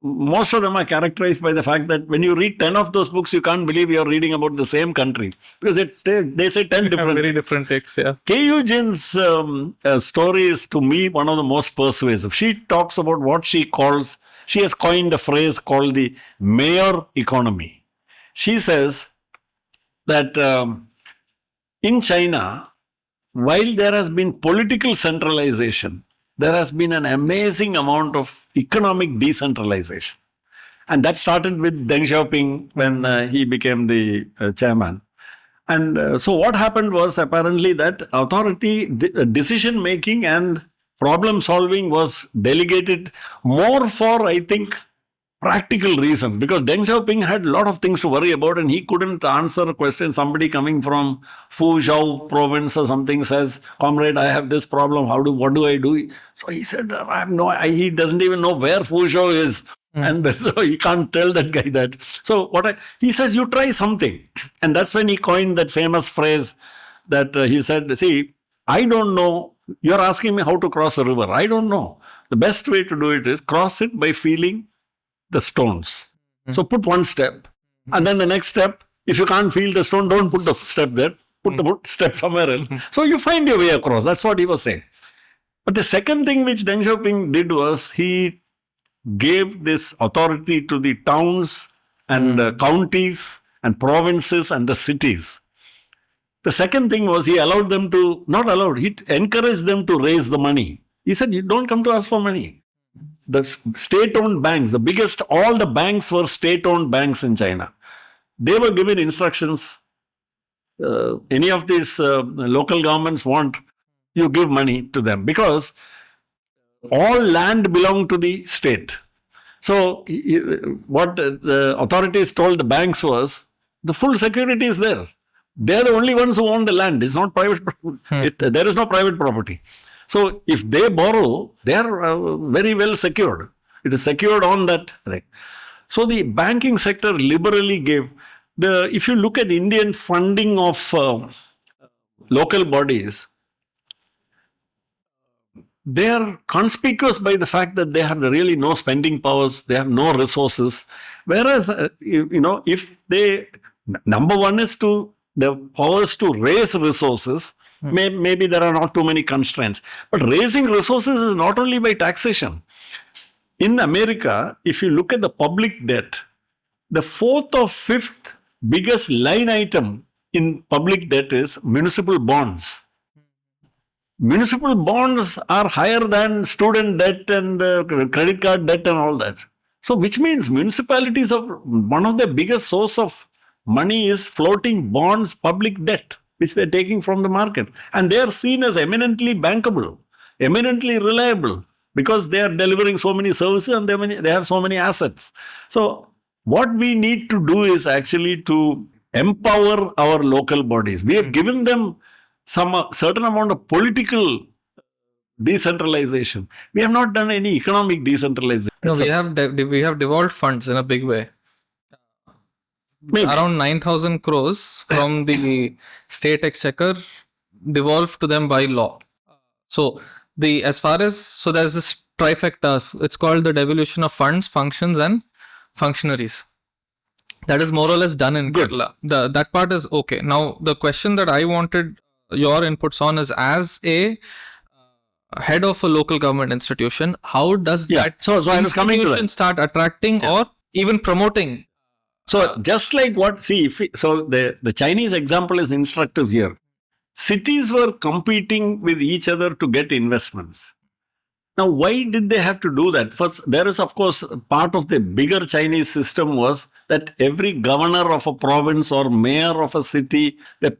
most of them are characterized by the fact that when you read 10 of those books, you can't believe you're reading about the same country. Because they say 10 different... Very different takes, yeah. Ku Jin's story is, to me, one of the most persuasive. She talks about what she has coined a phrase called the mayor economy. She says that in China, while there has been political centralization, there has been an amazing amount of economic decentralization. And that started with Deng Xiaoping when he became the chairman. And so what happened was apparently that authority, decision making and problem solving was delegated more for, I think, practical reasons, because Deng Xiaoping had a lot of things to worry about and he couldn't answer a question. Somebody coming from Fuzhou province or something says, comrade, I have this problem. What do I do? So he said, he doesn't even know where Fuzhou is. And so he can't tell that guy that. So he says, you try something. And that's when he coined that famous phrase that he said, see, I don't know. You're asking me how to cross a river. I don't know. The best way to do it is cross it by feeling the stones. So put one step, and then the next step, if you can't feel the stone, don't put the step there, put the step somewhere else. So you find your way across. That's what he was saying. But the second thing which Deng Xiaoping did was he gave this authority to the towns and counties and provinces and the cities. The second thing was he allowed them to, he encouraged them to raise the money. He said, you don't come to us for money. The state-owned banks, all the banks were state-owned banks in China. They were given instructions. Any of these local governments want, you give money to them because all land belonged to the state. So what the authorities told the banks was, the full security is there. They're the only ones who own the land. It's not private. There is no private property. So if they borrow, they are very well secured. It is secured on that thing. So the banking sector liberally gave. If you look at Indian funding of local bodies, they are conspicuous by the fact that they have really no spending powers, they have no resources. Whereas, if they, number one is the powers to raise resources, Maybe there are not too many constraints. But raising resources is not only by taxation. In America, if you look at the public debt, the fourth or fifth biggest line item in public debt is municipal bonds. Municipal bonds are higher than student debt and credit card debt and all that. So, which means municipalities are one of the biggest source of money is floating bonds, public debt, which they're taking from the market. And they are seen as eminently bankable, eminently reliable, because they are delivering so many services and they have so many assets. So, what we need to do is actually to empower our local bodies. We have given them some certain amount of political decentralization. We have not done any economic decentralization. No, we have devolved funds in a big way. Maybe. Around 9,000 crores from the state exchequer devolved to them by law. So there's this trifecta. It's called the devolution of funds, functions, and functionaries. That is more or less done in Kerala. That part is okay. Now the question that I wanted your inputs on is, as a head of a local government institution, how does that I was coming to that. Start attracting or even promoting? So just like the Chinese example is instructive here. Cities were competing with each other to get investments. Now, why did they have to do that? First, there is, of course, part of the bigger Chinese system was that every governor of a province or mayor of a city, the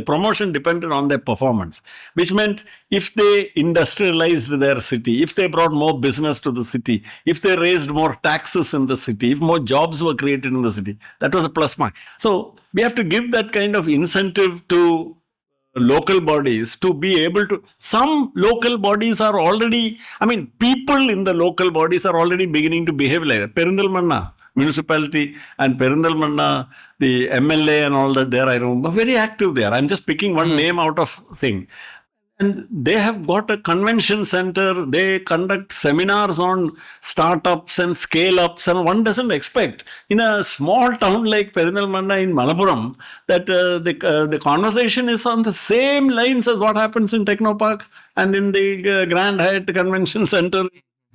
promotion depended on their performance, which meant if they industrialized their city, if they brought more business to the city, if they raised more taxes in the city, if more jobs were created in the city, that was a plus mark. So, we have to give that kind of incentive to local bodies to be able to. Some local bodies are already, people in the local bodies are already beginning to behave like that. Perindalmanna municipality and Perindalmanna, the MLA and all that there, I remember, very active there. I'm just picking one name out of thing. And they have got a convention center. They conduct seminars on startups and scale-ups. And one doesn't expect in a small town like Perindalmanna in Malappuram that the conversation is on the same lines as what happens in Technopark and in the Grand Hyatt Convention Center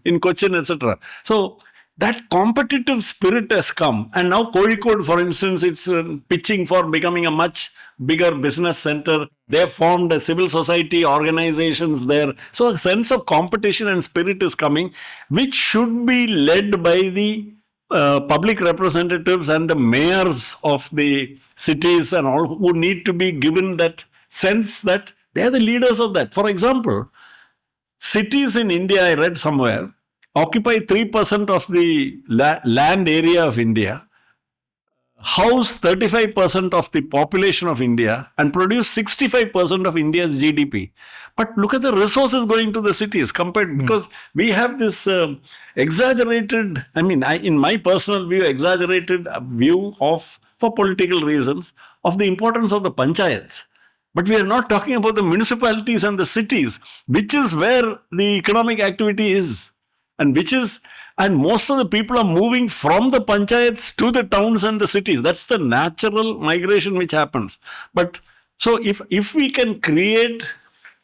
in Cochin, etc. So that competitive spirit has come. And now Kozhikode, for instance, it's pitching for becoming a much bigger business center. They have formed civil society organizations there. So a sense of competition and spirit is coming, which should be led by the public representatives and the mayors of the cities and all, who need to be given that sense that they are the leaders of that. For example, cities in India, I read somewhere, occupy 3% of the land area of India, house 35% of the population of India, and produce 65% of India's GDP. But look at the resources going to the cities compared, because we have this exaggerated, in my personal view, exaggerated view of, for political reasons, of the importance of the panchayats. But we are not talking about the municipalities and the cities, which is where the economic activity is. And most of the people are moving from the panchayats to the towns and the cities. That's the natural migration which happens. But so if we can create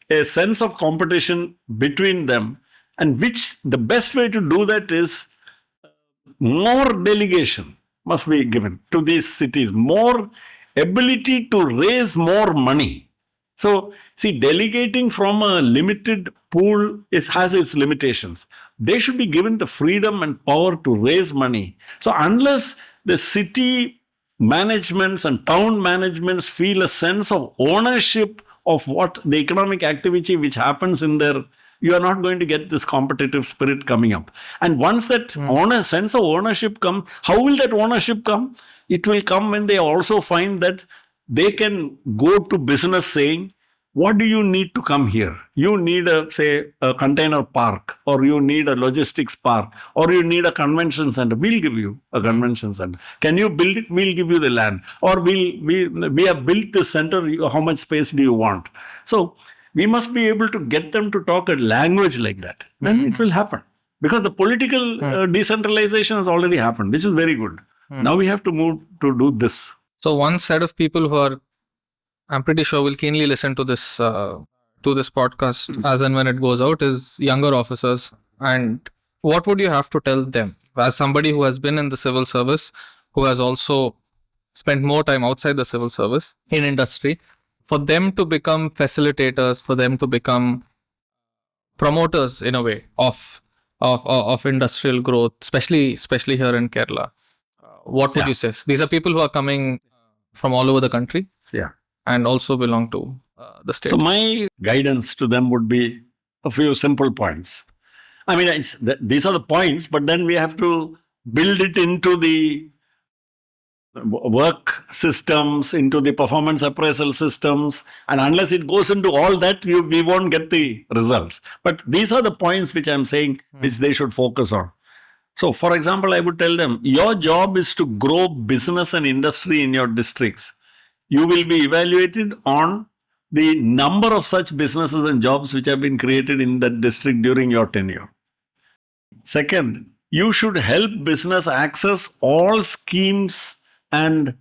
a sense of competition between them, and which the best way to do that is more delegation must be given to these cities, more ability to raise more money. So, see, delegating from a limited pool has its limitations. They should be given the freedom and power to raise money. So, unless the city managements and town managements feel a sense of ownership of what the economic activity which happens in there, you are not going to get this competitive spirit coming up. And once that sense of ownership comes, how will that ownership come? It will come when they also find that they can go to business saying, what do you need to come here? You need a container park, or you need a logistics park, or you need a convention center. We'll give you a convention center. Can you build it? We'll give you the land. Or we have built this center. How much space do you want? So we must be able to get them to talk a language like that. Then it will happen. Because the political decentralization has already happened, which is very good. Now we have to move to do this. So one set of people who are I'm pretty sure will keenly listen to this podcast as and when it goes out is younger officers. And what would you have to tell them as somebody who has been in the civil service, who has also spent more time outside the civil service in industry, for them to become facilitators, for them to become promoters in a way of industrial growth, especially here in Kerala? What would you say? These are people who are coming from all over the country. Yeah. And also belong to the state. So my guidance to them would be a few simple points. I mean, these are the points, but then we have to build it into the work systems, into the performance appraisal systems. And unless it goes into all that, we won't get the results. But these are the points which I'm saying, which they should focus on. So, for example, I would tell them, your job is to grow business and industry in your districts. You will be evaluated on the number of such businesses and jobs which have been created in that district during your tenure. Second, you should help business access all schemes and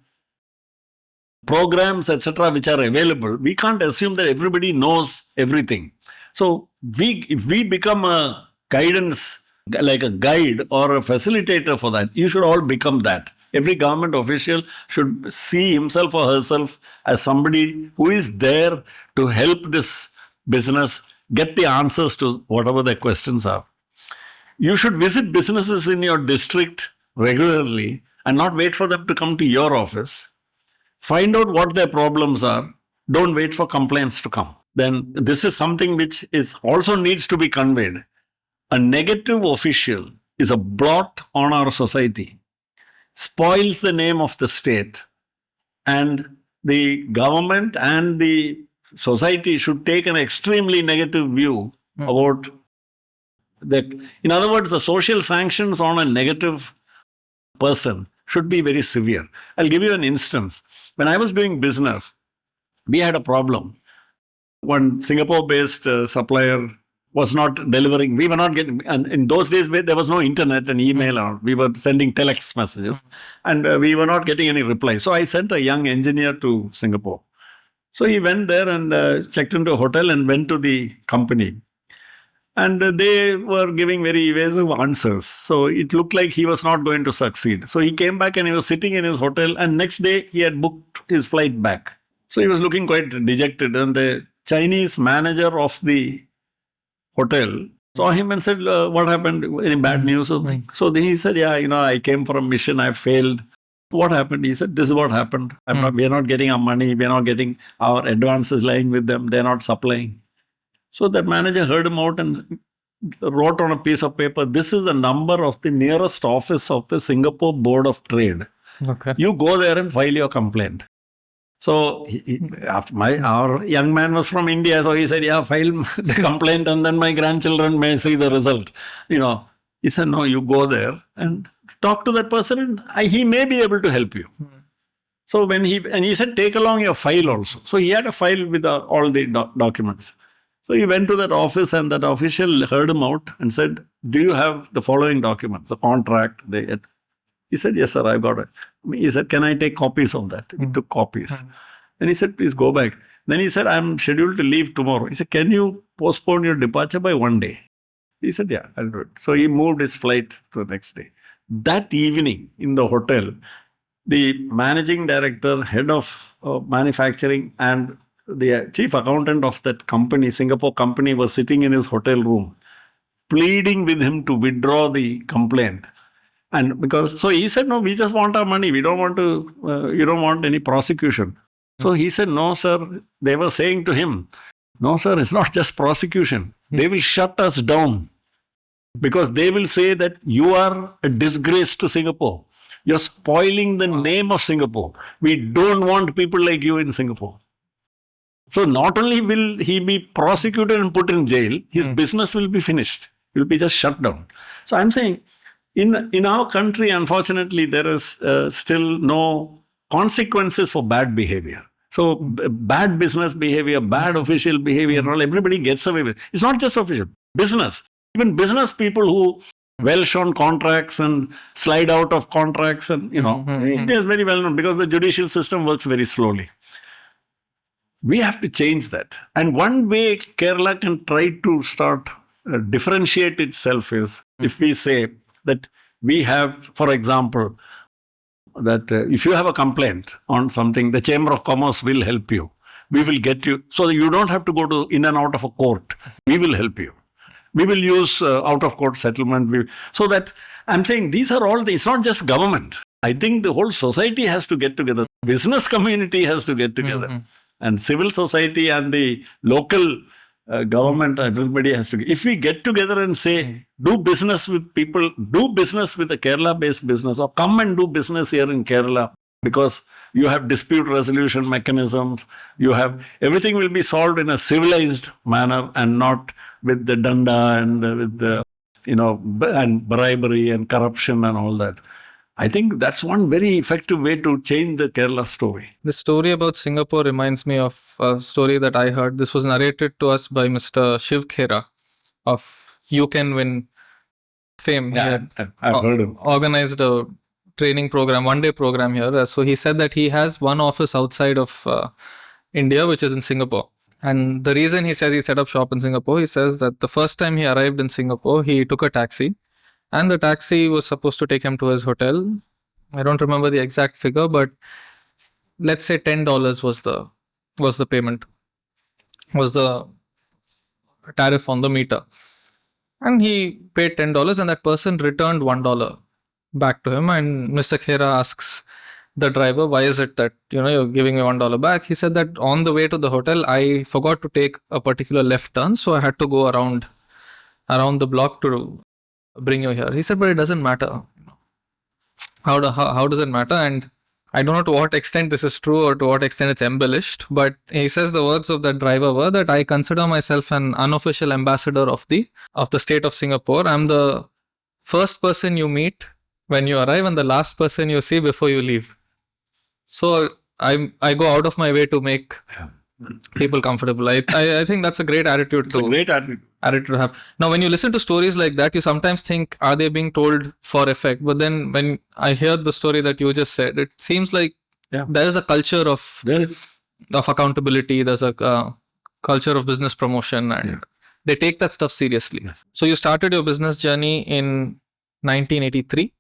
programs, etc., which are available. We can't assume that everybody knows everything. So, if we become a guidance, like a guide or a facilitator for that, you should all become that. Every government official should see himself or herself as somebody who is there to help this business get the answers to whatever their questions are. You should visit businesses in your district regularly and not wait for them to come to your office. Find out what their problems are. Don't wait for complaints to come. Then this is something which is also needs to be conveyed. A negative official is a blot on our society, spoils the name of the state, and the government and the society should take an extremely negative view about that. In other words, the social sanctions on a negative person should be very severe. I'll give you an instance. When I was doing business, we had a problem. One Singapore-based supplier was not delivering. We were not getting, and in those days there was no internet and email, or we were sending telex messages, and we were not getting any reply. So I sent a young engineer to Singapore. So he went there and checked into a hotel and went to the company. And they were giving very evasive answers. So it looked like he was not going to succeed. So he came back and he was sitting in his hotel, and next day he had booked his flight back. So he was looking quite dejected, and the Chinese manager of the hotel saw him and said, what happened? Any bad news? So he said, yeah, I came for a mission. I failed. What happened? He said, this is what happened. We are not getting our money. We are not getting our advances lying with them. They're not supplying. So that manager heard him out and wrote on a piece of paper, this is the number of the nearest office of the Singapore Board of Trade. Okay. You go there and file your complaint. So our young man was from India, so he said, yeah, file the complaint and then my grandchildren may see the result. He said, no, you go there and talk to that person and he may be able to help you. So he said, take along your file also. So he had a file with all the documents. So he went to that office and that official heard him out and said, do you have the following documents, the contract? He said, yes, sir, I've got it. He said, can I take copies of that? He took copies. Then he said, please go back. Then he said, I'm scheduled to leave tomorrow. He said, can you postpone your departure by one day? He said, yeah, I'll do it. So he moved his flight to the next day. That evening in the hotel, the managing director, head of manufacturing, and the chief accountant of that company, Singapore company, was sitting in his hotel room, pleading with him to withdraw the complaint. And so he said, no, we just want our money. We don't want to, you don't want any prosecution. So he said, no, sir. They were saying to him, no, sir, it's not just prosecution. They will shut us down because they will say that you are a disgrace to Singapore. You're spoiling the name of Singapore. We don't want people like you in Singapore. So not only will he be prosecuted and put in jail, his business will be finished. It will be just shut down. So I'm saying, in our country, unfortunately, there is still no consequences for bad behavior. So bad business behavior, bad official behavior, everybody gets away with it. It's not just official. Business. Even business people who welsh on contracts and slide out of contracts, and India is very well known because the judicial system works very slowly. We have to change that. And one way Kerala can try to start differentiate itself is if we say that we have, for example, that if you have a complaint on something, the Chamber of Commerce will help you. We will get you, so that you don't have to go to in and out of a court. We will help you. We will use out of court settlement. So that I'm saying these are all, it's not just government. I think the whole society has to get together. Business community has to get together. And civil society and the local government, everybody has to. If we get together and say, do business with people, do business with a Kerala-based business, or come and do business here in Kerala, because you have dispute resolution mechanisms, you have, everything will be solved in a civilized manner and not with the danda and with the, and bribery and corruption and all that. I think that's one very effective way to change the Kerala story. The story about Singapore reminds me of a story that I heard. This was narrated to us by Mr. Shiv Khera of You Can Win fame. Yeah, I've heard him. Organized a training program, one-day program here. So he said that he has one office outside of India, which is in Singapore. And the reason he says he set up shop in Singapore, he says that the first time he arrived in Singapore, he took a taxi. And the taxi was supposed to take him to his hotel. I don't remember the exact figure, but let's say $10 was the payment, was the tariff on the meter. And he paid $10 and that person returned $1 back to him. And Mr. Khera asks the driver, why is it that you're giving me $1 back? He said that on the way to the hotel, I forgot to take a particular left turn. So I had to go around the block to bring you here. He said, but it doesn't matter. How does it matter? And I don't know to what extent this is true or to what extent it's embellished, but he says the words of that driver were that I consider myself an unofficial ambassador of the state of Singapore. I'm the first person you meet when you arrive and the last person you see before you leave. So I go out of my way to make people comfortable. I think that's a great attitude. It's a great attitude to have. Now, when you listen to stories like that, you sometimes think, are they being told for effect? But then when I hear the story that you just said, it seems like there is a culture of accountability. There's a culture of business promotion, and they take that stuff seriously. Yes. So you started your business journey in 1983,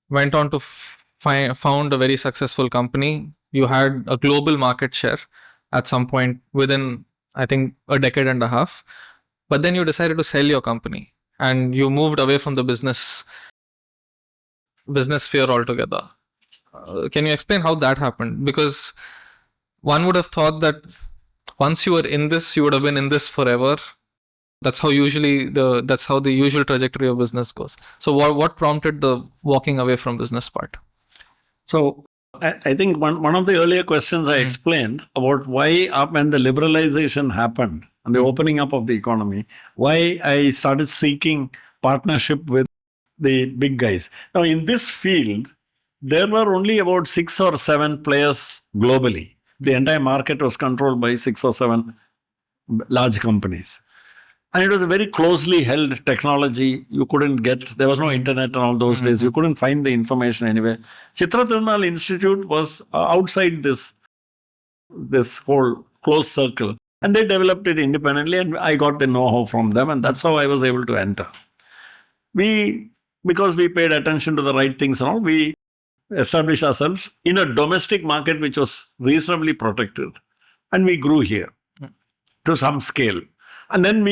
went on to found a very successful company. You had a global market share at some point within, I think, a decade and a half. But then you decided to sell your company and you moved away from the business sphere altogether. Can you explain how that happened? Because one would have thought that once you were in this, you would have been in this forever. That's how the usual trajectory of business goes. So what prompted the walking away from business part? So I think one of the earlier questions I explained about why when the liberalization happened and the opening up of the economy, why I started seeking partnership with the big guys. Now, in this field, there were only about 6 or 7 players globally. The entire market was controlled by 6 or 7 large companies. And it was a very closely held technology. You couldn't get, there was no internet in all those days. You couldn't find the information anywhere. Chitra Tirunal Institute was outside this whole closed circle. And they developed it independently and I got the know-how from them. And that's how I was able to enter. Because we paid attention to the right things and all, we established ourselves in a domestic market which was reasonably protected. And we grew here to some scale. And then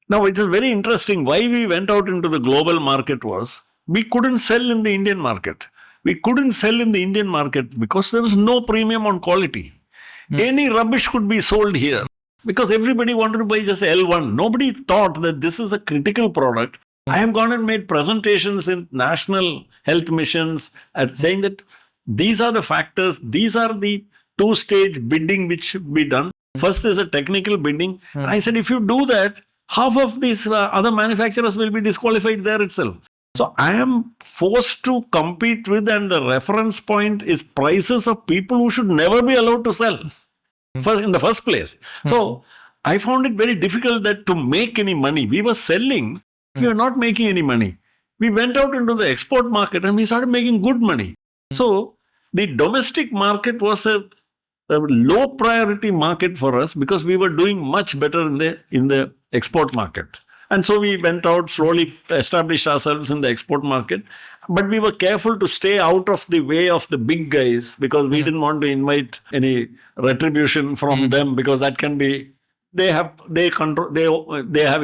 now it is very interesting why we went out into the global market was we couldn't sell in the Indian market. We couldn't sell in the Indian market because there was no premium on quality. Any rubbish could be sold here because everybody wanted to buy just L1. Nobody thought that this is a critical product. I have gone and made presentations in national health missions at saying that these are the factors, these are the 2-stage bidding which should be done. First is a technical bidding. I said, if you do that, half of these other manufacturers will be disqualified there itself. So I am forced to compete with, and the reference point is prices of people who should never be allowed to sell in the first place. So I found it very difficult that to make any money. We were selling, we were not making any money. We went out into the export market and we started making good money. So the domestic market was a a low priority market for us because we were doing much better in the export market. And so we went out, slowly established ourselves in the export market. But we were careful to stay out of the way of the big guys because we didn't want to invite any retribution from them, because that can be, they have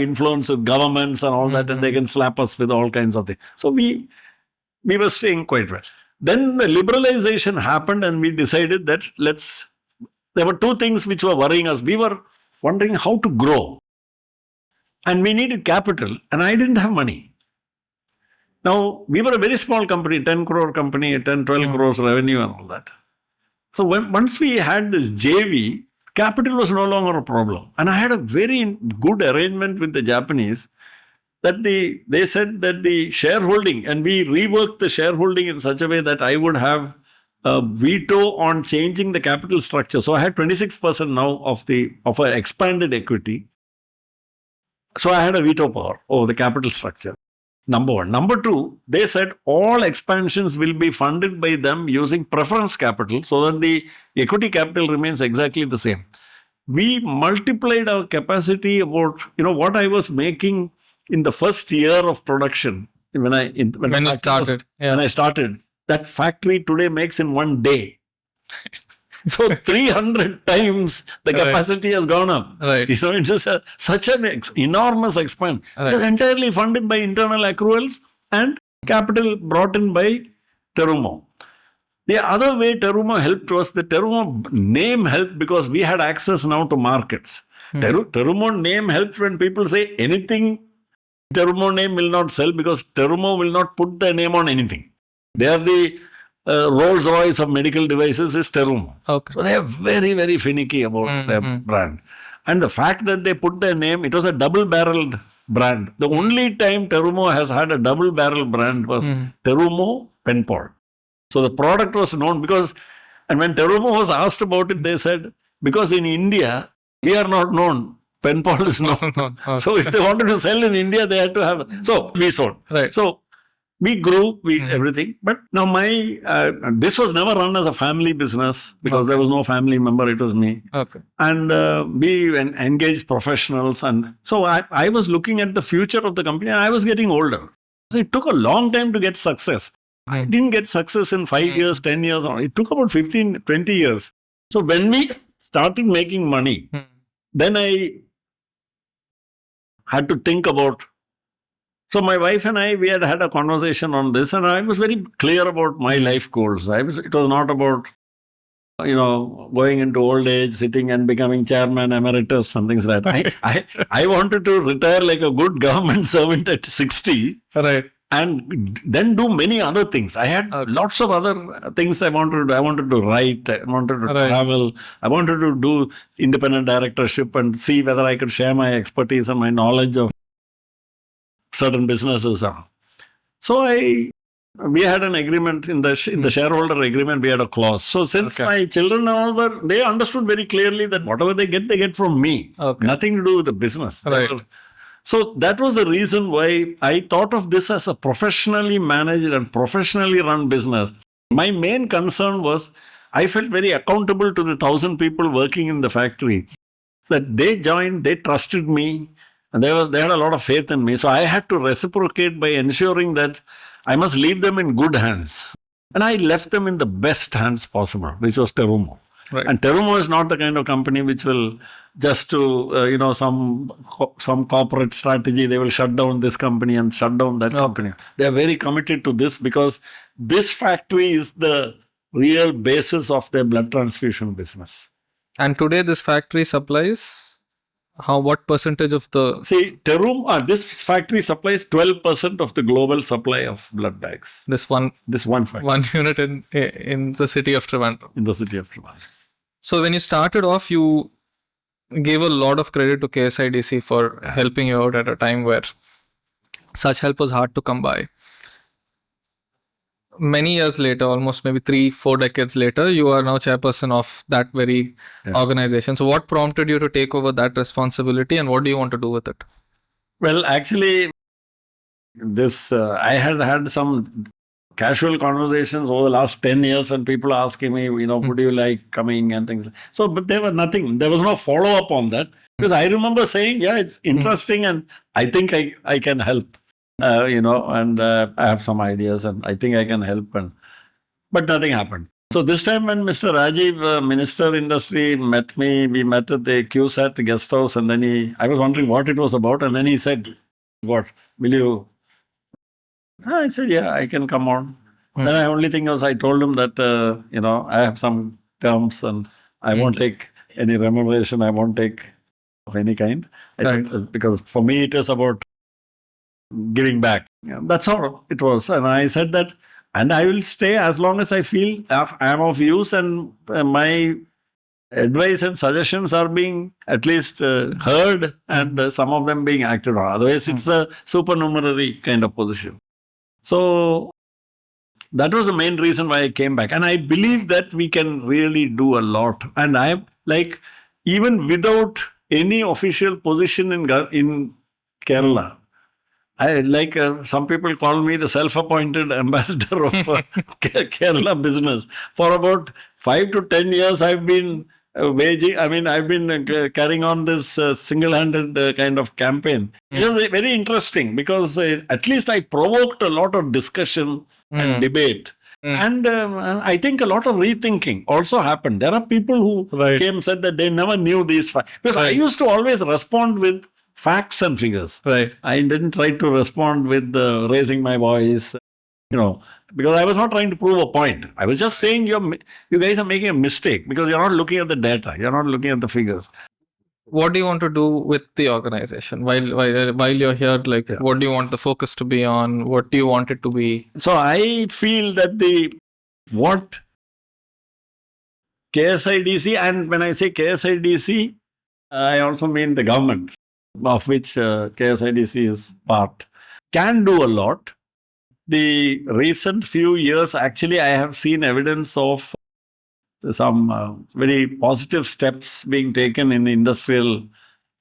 influence with governments and all that, and they can slap us with all kinds of things. So we were staying quite well. Then the liberalization happened, and we decided that there were two things which were worrying us. We were wondering how to grow, and we needed capital, and I didn't have money. Now, we were a very small company, 10 crore company, 10, 12 crores revenue and all that. So once we had this JV, capital was no longer a problem. And I had a very good arrangement with the Japanese that they said that the shareholding, and we reworked the shareholding in such a way that I would have a veto on changing the capital structure. So I had 26% now of an expanded equity. So I had a veto power over the capital structure. Number one. Number two, they said all expansions will be funded by them using preference capital so that the equity capital remains exactly the same. We multiplied our capacity about, what I was making in the first year of production. When I started, that factory today makes in one day. So 300 times the capacity has gone up. Right. It's just such an enormous expansion. It was entirely funded by internal accruals and capital brought in by Terumo. The other way Terumo helped was the Terumo name helped because we had access now to markets. Terumo name helped when people say anything, Terumo name will not sell because Terumo will not put their name on anything. They are the Rolls Royce of medical devices is Terumo. Okay. So they are very, very finicky about their brand. And the fact that they put their name, it was a double-barreled brand. The only time Terumo has had a double-barrel brand was Terumo Penpol. So the product was known because, and when Terumo was asked about it, they said, because in India, we are not known. Penpol is known. Okay. So if they wanted to sell in India, they had to have. So we sold. Right. So we grew, everything. But now this was never run as a family business because there was no family member. It was me. Okay. And we engaged professionals. And so I was looking at the future of the company, and I was getting older. So it took a long time to get success. I didn't get success in 5 years, 10 years. It took about 15, 20 years. So when we started making money, then I had to think about. So my wife and I, we had a conversation on this, and I was very clear about my life goals. It was not about, going into old age, sitting and becoming chairman emeritus and things like that. I wanted to retire like a good government servant at 60. Right. And then do many other things. I had lots of other things I wanted to do. I wanted to write. I wanted to travel. I wanted to do independent directorship and see whether I could share my expertise and my knowledge of certain businesses. So we had an agreement in the shareholder agreement. We had a clause. So since my children and all they understood very clearly that whatever they get from me. Okay. Nothing to do with the business. Right. So that was the reason why I thought of this as a professionally managed and professionally run business. My main concern was I felt very accountable to the 1,000 people working in the factory. That they joined, they trusted me, and they had a lot of faith in me. So I had to reciprocate by ensuring that I must leave them in good hands. And I left them in the best hands possible, which was Terumo. Right. And Terumo is not the kind of company which will just to, some corporate strategy, they will shut down this company and shut down that company. They are very committed to this because this factory is the real basis of their blood transfusion business. And today this factory supplies what percentage of the... See, Terumo, this factory supplies 12% of the global supply of blood bags. This one factory. One unit in the city of Trivandrum. In the city of Trivandrum. So when you started off, you gave a lot of credit to KSIDC for helping you out at a time where such help was hard to come by. Many years later, almost maybe 3-4 decades later, you are now chairperson of that very organization. So what prompted you to take over that responsibility, and what do you want to do with it? Well, actually, I had some casual conversations over the last 10 years, and people are asking me, would you like coming and things. So, but there were nothing. There was no follow up on that because I remember saying, yeah, it's interesting, and I think I can help. And I have some ideas, and I think I can help, but nothing happened. So this time when Mr. Rajiv, Minister Industry, met me, we met at the QSAT guest house, and then I was wondering what it was about, and then he said, "What will you?" I said, "Yeah, I can come on." Then the only thing was I told him that I have some terms, and I won't take any remuneration. I won't take of any kind. I said, because for me it is about giving back. Yeah, that's all it was. And I said that, and I will stay as long as I feel I am of use, and my advice and suggestions are being at least heard, and some of them being acted on. Otherwise, it's a supernumerary kind of position. So that was the main reason why I came back. And I believe that we can really do a lot. And I am like, even without any official position in Kerala, I like some people call me the self-appointed ambassador of Kerala business. For about 5 to 10 years, I've been I've been carrying on this single-handed kind of campaign. It was very interesting because at least I provoked a lot of discussion and debate. And I think a lot of rethinking also happened. There are people who came said that they never knew these facts. Because I used to always respond with facts and figures. I didn't try to respond with raising my voice, because I was not trying to prove a point. I was just saying you guys are making a mistake because you're not looking at the data. You're not looking at the figures. What do you want to do with the organization while you're here? Like, what do you want the focus to be on? What do you want it to be? So I feel that what KSIDC, and when I say KSIDC, I also mean the government, of which KSIDC is part, can do a lot. The recent few years, actually, I have seen evidence of some very positive steps being taken in the industrial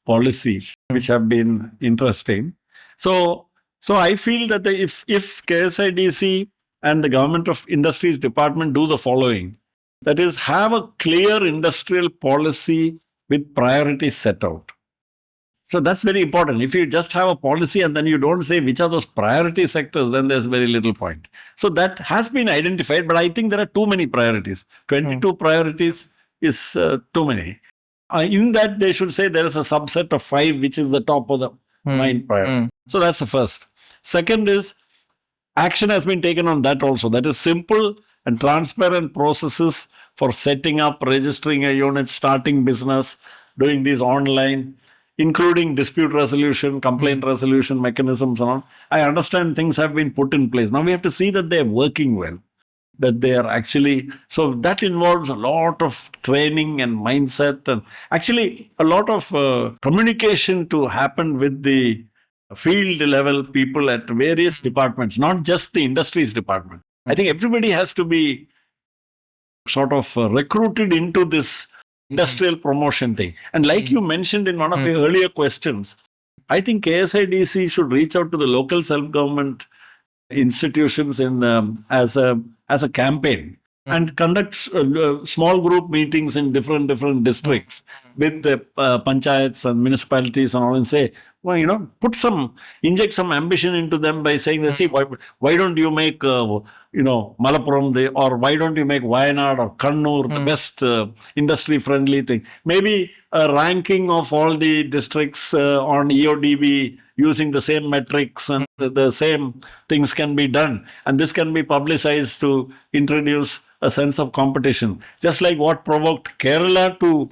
policy, which have been interesting. So I feel that if KSIDC and the Government of Industries Department do the following, that is, have a clear industrial policy with priorities set out. So that's very important. If you just have a policy and then you don't say which are those priority sectors, then there's very little point. So that has been identified, but I think there are too many priorities. 22 priorities is too many. In that, they should say there is a subset of 5, which is the top of the mind priority. So that's the first. Second is, action has been taken on that also. That is simple and transparent processes for setting up, registering a unit, starting business, doing these online, including dispute resolution, complaint resolution mechanisms and all. I understand things have been put in place. Now we have to see that they're working well, that they are actually, so that involves a lot of training and mindset, and actually a lot of communication to happen with the field level people at various departments, not just the industries department. I think everybody has to be sort of recruited into this industrial promotion thing. And like you mentioned in one of your earlier questions, I think KSIDC should reach out to the local self-government institutions as a campaign and conduct small group meetings in different districts with the panchayats and municipalities and all, and say, well, inject some ambition into them by saying that, see, why don't you make Malappuram, or why don't you make Wayanad or Kannur the best industry-friendly thing? Maybe a ranking of all the districts on EODB using the same metrics and the same things can be done. And this can be publicized to introduce a sense of competition. Just like what provoked Kerala to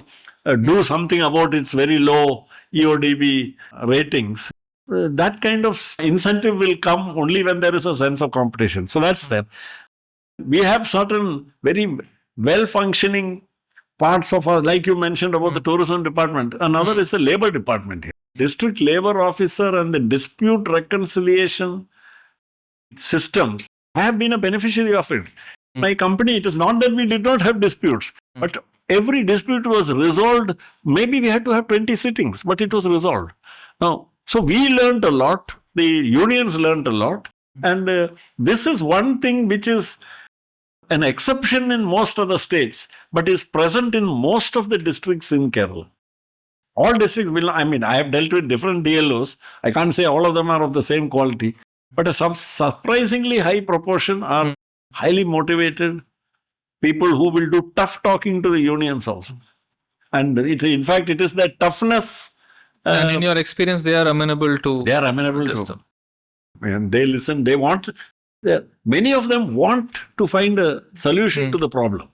do something about its very low EODB ratings. That kind of incentive will come only when there is a sense of competition. So that's there. We have certain very well-functioning parts of our, like you mentioned about the tourism department. Another is the labor department here. District labor officer and the dispute reconciliation systems. I have been a beneficiary of it. My company, it is not that we did not have disputes, but every dispute was resolved. Maybe we had to have 20 sittings, but it was resolved. Now, so we learned a lot. The unions learned a lot. And this is one thing which is an exception in most other states, but is present in most of the districts in Kerala. All districts will, I mean, I have dealt with different DLOs. I can't say all of them are of the same quality, but a surprisingly high proportion are highly motivated people who will do tough talking to the unions also. And in fact, it is that toughness. And in your experience, they are amenable to. They are amenable to. And they listen. They want. Many of them want to find a solution to the problem.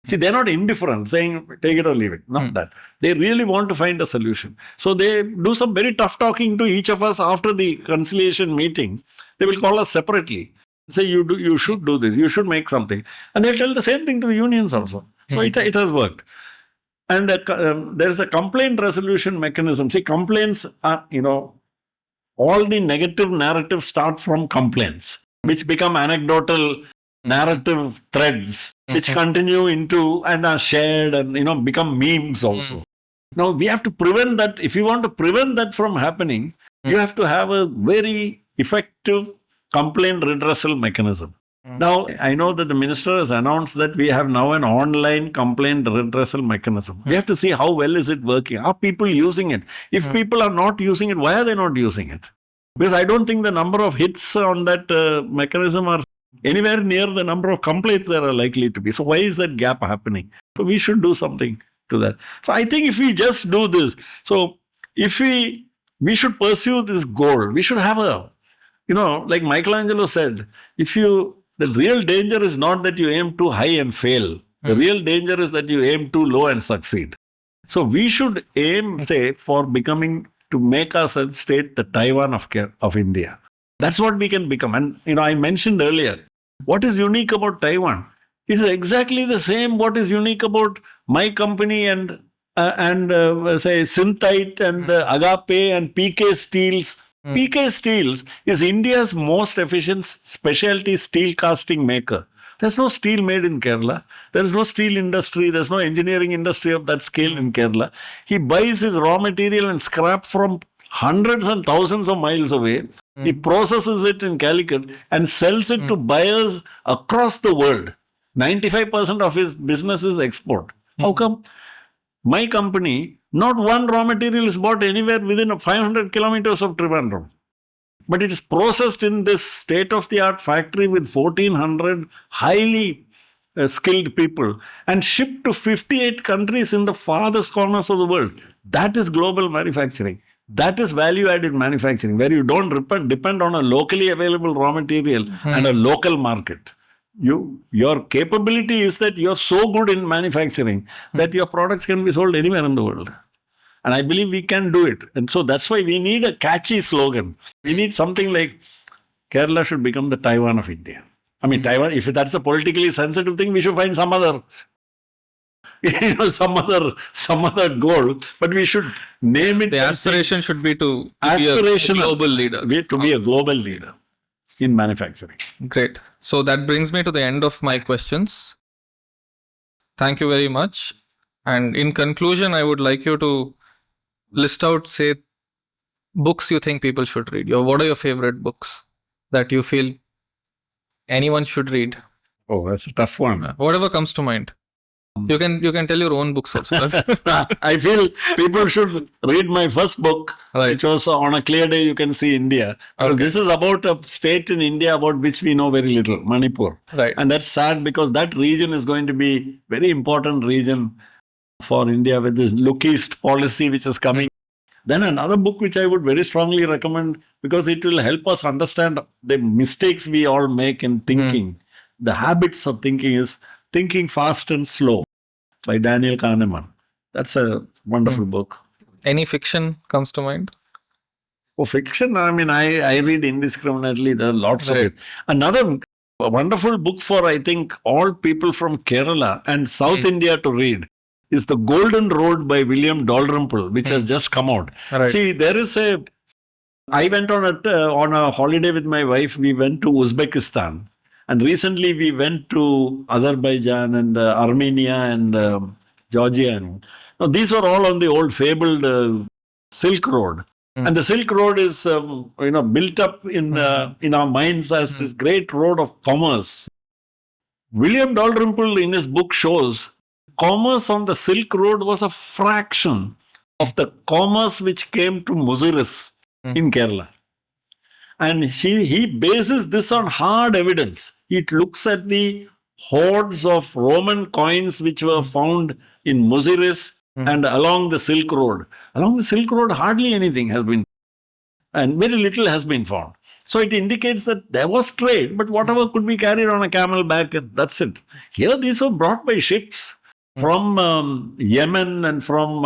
See, they're not indifferent, saying take it or leave it. Not that. They really want to find a solution. So they do some very tough talking to each of us after the conciliation meeting. They will call us separately. Say you should do this. You should make something, and they'll tell the same thing to the unions also. So it has worked. And there is a complaint resolution mechanism. See, complaints are, all the negative narratives start from complaints, which become anecdotal narrative threads, which continue into and are shared and, become memes also. Now, we have to prevent that. If you want to prevent that from happening, you have to have a very effective complaint redressal mechanism. Now, I know that the minister has announced that we have now an online complaint redressal mechanism. We have to see how well is it working. Are people using it? If people are not using it, why are they not using it? Because I don't think the number of hits on that mechanism are anywhere near the number of complaints there are likely to be. So why is that gap happening? So we should do something to that. So I think if we just do this, so if we should pursue this goal, we should have a, like Michelangelo said, the real danger is not that you aim too high and fail. The real danger is that you aim too low and succeed. So we should aim, say, for to make ourselves state the Taiwan of India. That's what we can become. And, I mentioned earlier, what is unique about Taiwan? It is exactly the same what is unique about my company and say, Synthite and Agape and PK Steels. PK Steels is India's most efficient specialty steel casting maker. There's no steel made in Kerala. There is no steel industry. There's no engineering industry of that scale in Kerala. He buys his raw material and scrap from hundreds and thousands of miles away. He processes it in Calicut and sells it to buyers across the world. 95% of his business is export. How come? My company, not one raw material is bought anywhere within 500 kilometers of Trivandrum. But it is processed in this state-of-the-art factory with 1,400 highly skilled people and shipped to 58 countries in the farthest corners of the world. That is global manufacturing. That is value-added manufacturing, where you don't depend on a locally available raw material and a local market. Your capability is that you're so good in manufacturing that your products can be sold anywhere in the world. And I believe we can do it. And so that's why we need a catchy slogan. We need something like Kerala should become the Taiwan of India. I mean, Taiwan, if that's a politically sensitive thing, we should find some other some other goal, but we should name it. The aspiration should be to be a global leader. To be a global leader in manufacturing. Great. So that brings me to the end of my questions. Thank you very much. And in conclusion, I would like you to list out, say, books you think people should read. What are your favorite books that you feel anyone should read? Oh, that's a tough one. Whatever comes to mind. You can tell your own books also. I feel people should read my first book, which was On a Clear Day You Can See India. Okay. This is about a state in India about which we know very little, Manipur. Right. And that's sad because that region is going to be a very important region for India with this Look East policy which is coming. Then another book which I would very strongly recommend because it will help us understand the mistakes we all make in thinking. The habits of thinking is Thinking Fast and Slow by Daniel Kahneman. That's a wonderful book. Any fiction comes to mind? Oh, fiction? I mean, I read indiscriminately. There are lots of it. Another wonderful book for, I think, all people from Kerala and South India to read is The Golden Road by William Dalrymple, which has just come out. Right. See, I went on a holiday with my wife. We went to Uzbekistan. And recently we went to Azerbaijan and Armenia and Georgia. Now, these were all on the old fabled Silk Road. And the Silk Road is, built up in our minds as this great road of commerce. William Dalrymple in his book shows commerce on the Silk Road was a fraction of the commerce which came to Muziris in Kerala. And he bases this on hard evidence. He looks at the hoards of Roman coins which were found in Muziris and along the Silk Road. Along the Silk Road, hardly anything has been, and very little has been found. So it indicates that there was trade, but whatever could be carried on a camel back, that's it. Here, these were brought by ships from Yemen and from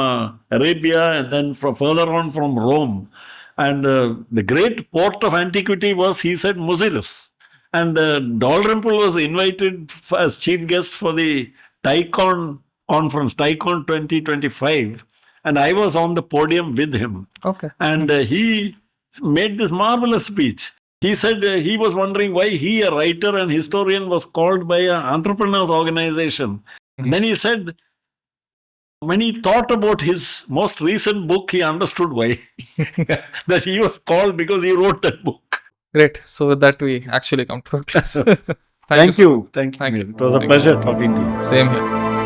Arabia, and then further on from Rome. And the great port of antiquity was, he said, Muziris. And Dalrymple was invited as chief guest for the Tycon conference, Tycon 2025. And I was on the podium with him. Okay. And he made this marvelous speech. He said he was wondering why he, a writer and historian, was called by an entrepreneurs organization. And then he said, when he thought about his most recent book, he understood why. That he was called because he wrote that book. Great. So with that, we actually come to a close. Thank you. Thank you. It was a pleasure talking to you. Same here.